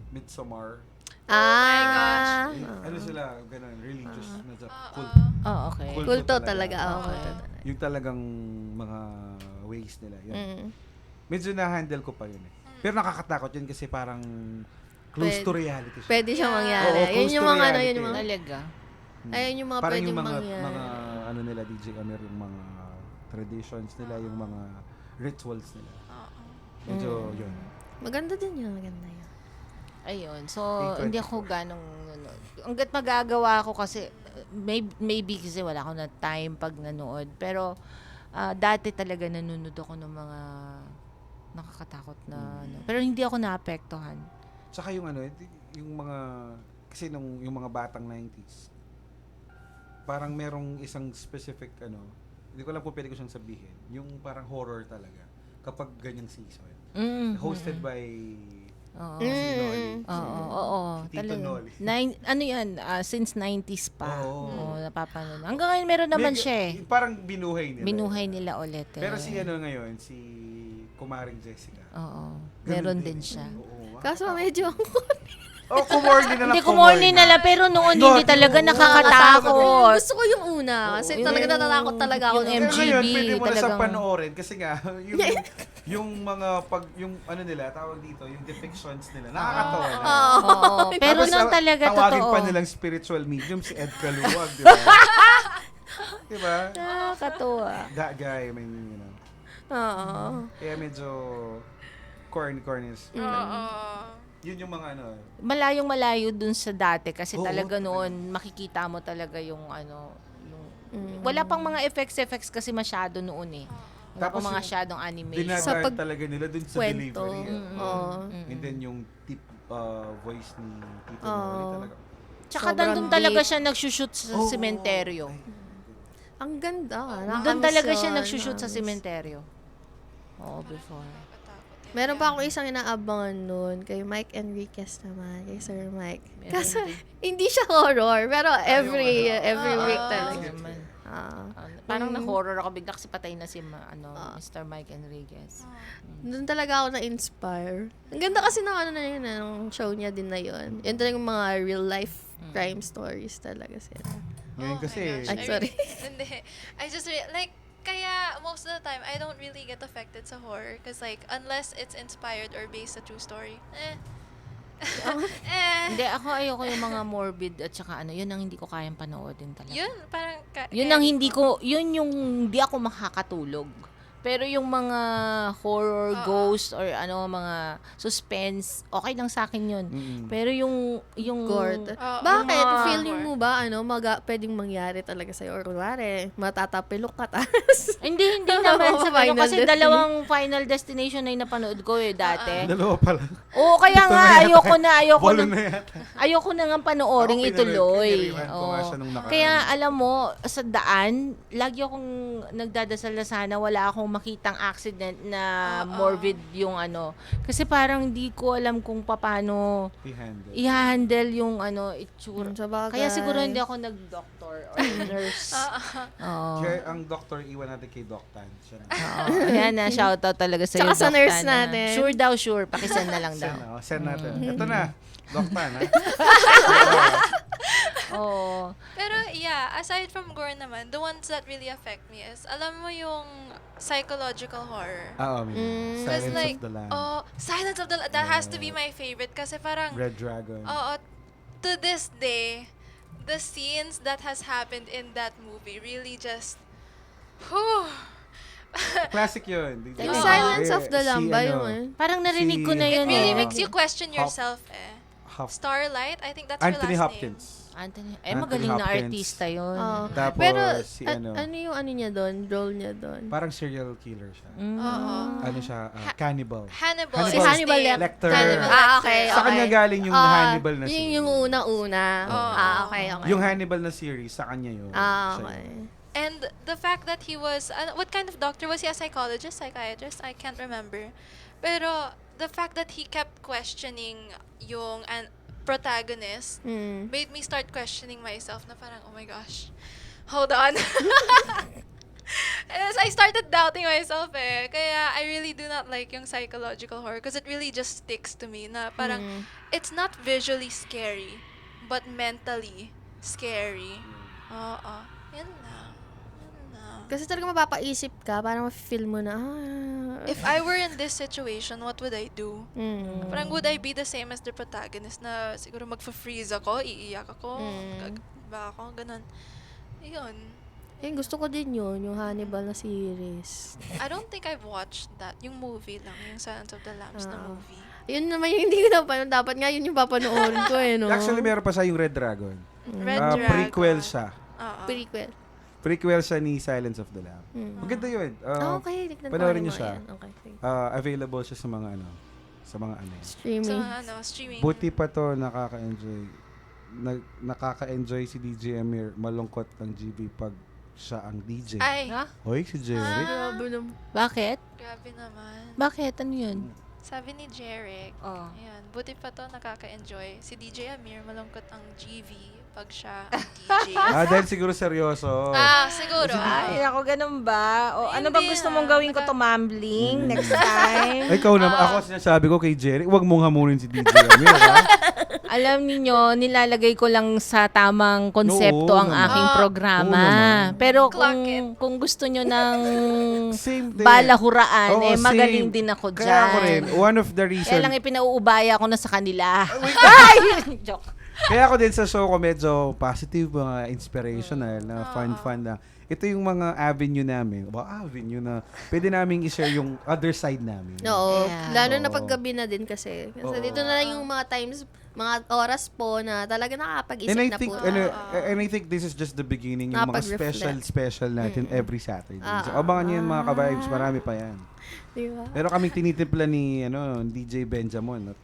Midsommar. Ah. Ano sila, ganun, religious. Medyo cult. Oh, okay. Kulto talaga. Oo, Okay. kulto talaga. Yung talagang mga ways nila. Yun. Medyo na-handle ko pa yun eh. Pero nakakatakot yun kasi parang close to reality siya. Pwede siya mangyari. Oo, Yun close yung to mga ano, reality. yun yung mga, Talaga. ayun yung mga Parang pwedeng yung mangyari. mga ano nila, DJ Amir, yung mga traditions nila, yung mga rituals nila. Medyo yun. Maganda din yun, maganda yun. Ayun. So, 8:24. hindi ako ganong hanggat magagawa ko kasi maybe kasi wala ako na time pag nanood. Pero dati talaga nanonood ako ng mga nakakatakot na ano. Pero hindi ako naapektuhan. Tsaka yung ano, yung mga, kasi yung mga batang 90s, parang merong isang specific ano, hindi ko lang kung pwede ko siyang sabihin, yung parang horror talaga, kapag ganyang season. Hosted by Oo. si Nolly. Oo. Si Tito Talaga. Nolly. Ano yan? Since 90s pa. Oo. Oo, napapanood. Hanggang ngayon meron naman May- siya eh. Parang binuhay nila. Binuhay nila ulit eh. Pero si ano ngayon, si Kumaring Jessica. Oo. Ganun Meron din. din siya. Oo. Kaso medyo Oh, kumorny na lang. Hindi, kumorny na lang, pero noon hindi Dati, talaga oo. nakakatakot. Gusto ko yung una. Kasi Oo, talaga yung- natatakot talaga ako. yung nun. Pero MGB, ngayon, pwede mo na talagang- siyang panoorin kasi nga, yung mga yung ano nila, tawag dito, yung depictions nila, nakakatawa na. Oo. Pero Tapos, nung talaga tawagin totoo. pa nilang spiritual medium si Ed Caluwag, di ba? Di ba? Nakakatuwa. That guy, I mean, you know. Oo. Kaya medyo corny. Oo. Yun yung mga ano. Malayong malayo dun sa dati kasi Oo. talaga noon makikita mo talaga yung ano, wala pang mga effects kasi masyado noon eh. Wala Tapos pang mga yung masyadong animation. Sa Dinadaan pag- talaga nila dun sa Kwento. delivery. Oo. And then yung deep voice ni Tito Noli talaga. Tsaka sobrang doon talaga deep. siya nagsushoot sa Oo. sementeryo. Ang ganda. Doon talaga siya nakakamiss nagsushoot sa yun. sementeryo. Oo, before. Meron pa akong isang inaabangan nun kay Mike Enriquez naman, kay Sir Mike. Meron Kaso, din. hindi siya horror, pero every week Ah. talaga. Naman. Ah. Parang na-horror ako bigla kasi patay na si Mr. Mike Enriquez. Doon talaga ako na-inspire. Ang ganda kasi ng ano na yun, ng show niya din na yun. Yun talaga yung mga real life crime stories talaga sila. Ngayon Oh my kasi, gosh, Ay, sorry. Hindi. I just like kaya most of the time I don't really get affected sa horror because like unless it's inspired or based a true story. Hindi, ako ayoko yung mga morbid at saka yun ang hindi ko kayang panoodin talaga. Yun parang Yun ang hindi ko, yun yung hindi ako makakatulog. Pero yung mga horror, ghost, or mga suspense, okay lang sa akin yun. Pero yung Gore. Oo. Bakit? Mga Feeling mo ba, pwedeng mangyari talaga sa'yo? Or kunwari, matatapilok ka tapos. hindi naman sa Final kasi Destination. dalawang Final Destination na yung napanood ko dati. dalawa pala. Oo, kaya nga, ayoko Walo na. na yata. Ayoko na nga panoorin Ako, ituloy. pinare-rewind ko nga siya nung nakaraan. Kaya alam mo, sa daan, lagi akong nagdadasal na sana wala akong makitang accident na morbid yung Kasi parang di ko alam kung paano I-handle. i-handle yung itsura. Sa bagay. Kaya siguro hindi ako nag-doctor or nurse. Oo. Kaya ang doctor, iwan natin kay Doc Tan. Siya na. Oo. Ayan na, shoutout talaga sa Tsaka sa nurse Tana. natin. Sure daw, sure. Pakisend na lang daw. Send natin. Ito na. Doc Tan, ha? Oo. Pero yeah, aside from gore naman, the ones that really affect me is, alam mo yung psychological horror. Oo, Because Silence like, of the Lambs. Silence of the Lambs, that has to be my favorite kasi parang, Red Dragon. to this day, the scenes that has happened in that movie really just, whew. Classic yun. Yung Silence of the Lamb ba yung Parang narinig ko na It yun really eh. makes you question yourself Starlight, I think that's Anthony her last Hopkins. Anthony, Anthony magaling na Hopkins. artista yun. Oo. Tapos, Pero, si ano yung niya doon? Role niya doon? Parang serial killer siya. Mm. Oo. Ano siya? Cannibal. Hannibal. Si is his Hannibal name. Lecter. Hannibal Okay. Sa kanya galing yung Hannibal na Yun series. yung una-una. Okay. Yung Hannibal na series, sa kanya yun. Siya Okay. yun. And the fact that he was, what kind of doctor was he? A psychologist, psychiatrist? I can't remember. Pero the fact that he kept questioning yung protagonist made me start questioning myself na parang, oh my gosh, hold on. As I started doubting myself Kaya I really do not like yung psychological horror because it really just sticks to me na parang it's not visually scary but mentally scary. Oo. Yan lang. Kasi talaga mapapaisip ka, parang ma-feel mo na, If I were in this situation, what would I do? Parang would I be the same as the protagonist na siguro magfa-freeze ako, iiyak ako, ba ako, ganun. Yun. gusto ko din yun, yung Hannibal na series. I don't think I've watched that. Yung movie lang, yung Silence of the Lambs na movie. Yun naman yung hindi ko napanood. Dapat nga yun yung papanoorin ko no? Actually, meron pa siya yung Red Dragon. Red Dragon. Prequel siya. Oo. Prequel. Prequel siya ni Silence of the Lamb. Maganda yun. Okay, tignan ko panoorin ano niyo siya. yan. Okay, sige. Available siya sa mga Streaming. Streaming. Buti pa to, nakaka-enjoy. Nakaka-enjoy si DJ Amir. Malungkot ang GB pag siya ang DJ. Ay, Hoy, si Jerry. Grabe naman. Bakit? grabe naman. Bakit? Ano yun? Sabi ni Jeric, Oh. ayan, buti pa to nakaka-enjoy. Si DJ Amir, malungkot ang GV pag siya ang DJ. Dahil siguro seryoso. Siguro. Ay, ako ganun ba? O, ano bang Hindi gusto mong gawin ko? Tumambling next time? Ikaw naman, ako sinasabi ko kay Jerry, huwag mong hamunin si DJ Amir, ha? Alam niyo, nilalagay ko lang sa tamang konsepto Oo ang naman. aking Oo programa. naman. Pero Clock it. kung gusto niyo ng Same din. balahuraan, Oo, magaling same. din ako dyan. Kaya ako rin, one of the reasons. Kaya lang ipinauubaya ko na sa kanila. Ay! Joke. Kaya ako din sa show ko medyo positive, mga inspirational, na fun na. Ito yung mga avenue namin. Avenue na pwede namin i-share yung other side namin. Oo. Yeah. Lalo na Oo. paggabi na din kasi. Kasi Oo. dito na lang yung mga times, mga oras po na talaga nakakapag-isip And I na think po. and I think this is just the beginning yung mga Nakapag-reflect. special natin every Saturday. So abangan niyo yan mga ka-vibes, marami pa yan. Diba? Pero kaming tinitimpla ni DJ Benjamin at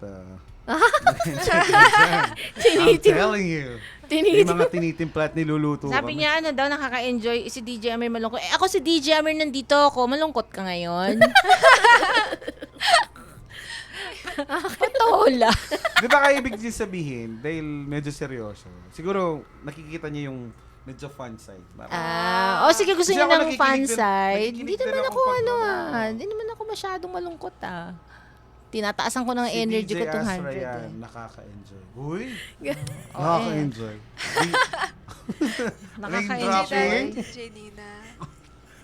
I'm telling you. Yung mga tinitimpla at niluluto Sabi kami. niya, daw, nakaka-enjoy si DJ Amir malungkot. Ako si DJ Amir, nandito ako. Malungkot ka ngayon. Patola. Di ba kaya ibig din sabihin, dahil medyo seryoso, siguro nakikita niya yung medyo fun side. Sige, gusto Kasi niyo ako ng fan nakikinig din- side. nakikinig Hindi din naman ako ako, pag hindi naman ako masyadong malungkot, Tinataasan ko ng Si energy ko DJ Astra 200. yan, nakaka-enjoy. Uy! Nakaka-enjoy. Nakaka-enjoy. DJ Nina.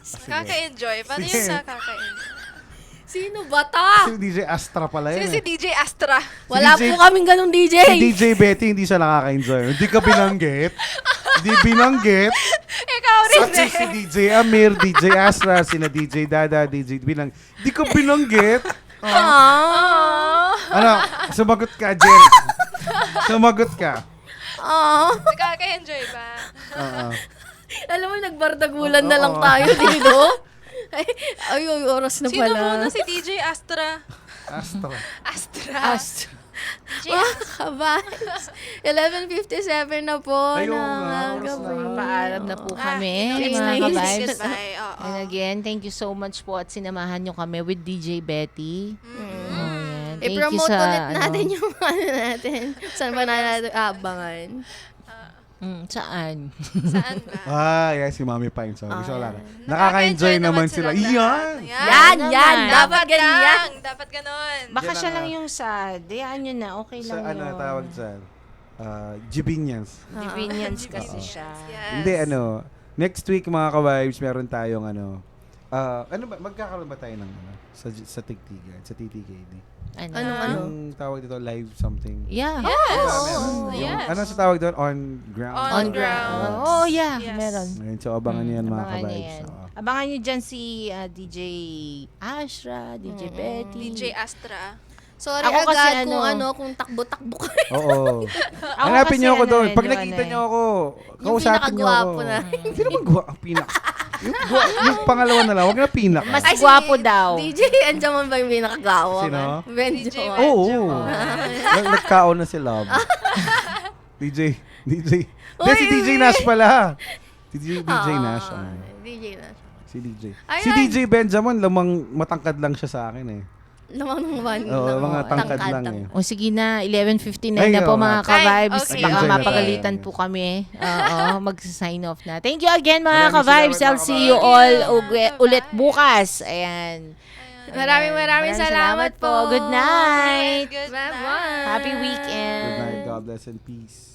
Nakaka-enjoy. Paano Sige. yung nakaka-enjoy? Sino ba ta? Si DJ Astra pala Sino yun. si DJ Astra? Wala DJ po kaming ganung DJ. Si DJ Betty, hindi siya nakaka-enjoy. Hindi ka binanggit. Hindi binanggit. Ikaw rin At si DJ Amir, DJ Astra, sina DJ Dada, DJ Binang. Hindi ka binanggit. Ano? Sumagot ka, Jen. Sumagot ka. Nakaka-enjoy ba? Oo. Alam mo, nagbardagulan na lang tayo dito. Ay, oras na Sino pala. muna si DJ Astra? Astra. Astra. DJ Kabas. 11:57 na po. Ayaw ng nga, oras gabi. na. Paalam na po kami, Next mga time. ka-vibes. Goodbye. Oo. And again, thank you so much po at sinamahan nyo kami with DJ Betty. Ayan. Thank you I-promote sa, ulit natin yung ano natin. Saan ba na natin abangan? Saan? Saan ba? Yes, si Mami Pine. Sorry, so lang. Nakaka-enjoy naman sila. lahat. Yan, yan. naman. Dapat ganyan. lang. Dapat ganon. Baka Yan siya na lang nga. yung sad. Hayaan nyo na, okay Sa lang ano yun. tawag dyan? Jibinians. Divinians kasi siya. Yes. Hindi, next week mga ka-vibes, meron tayong ano ba, magkakaroon ba tayo ng sa Tigtigan, sa TTKD? Ano? Yung tawag dito, live something. Yeah. Meron. yes. Ano sa tawag doon? On ground. On On ground. ground. Oh, yeah. Yes. Meron. Ngayon, so abangan niyo yan mga Abangan nyo ka-vibes. yan. Oo. Abangan nyo dyan si DJ Ashra, DJ Betty. DJ Astra. Sorry Ako kasi agad kung takbo-takbo ka. Oo. Ako Hanapin kasi niyo ako ano, doon. Pag medyo nakita ano niyo ako, Yung kausapin niyo ako. pinakagwapo na. Hindi naman ang yung pangalawa na lang, wag na pinaka. Mas Ay, si gwapo daw. DJ, andyan man ba yung pinakagawa? Sino? Benjo. DJ Oo. Nagkaon na si Love. DJ. Hindi, Uy, si DJ Nash pala. DJ Nash. DJ Nash. Si DJ. Ayun. Si DJ Benjamin, lamang matangkad lang siya sa akin eh. Lamang ng one. Oo, mga tangkad lang eh. O sige na, 11:59 Ay, na po oo mga nga. ka-vibes. Okay, Baka okay. mapagalitan po kami. Oo, mag-sign off na. Thank you again mga Maraming ka-vibes. salamat, I'll mga see you ka-vibes. all Bye-bye. ulit bukas. Ayan. Maraming salamat po. Good night. Good Bye-bye. night. Happy Good weekend. night. God bless and peace.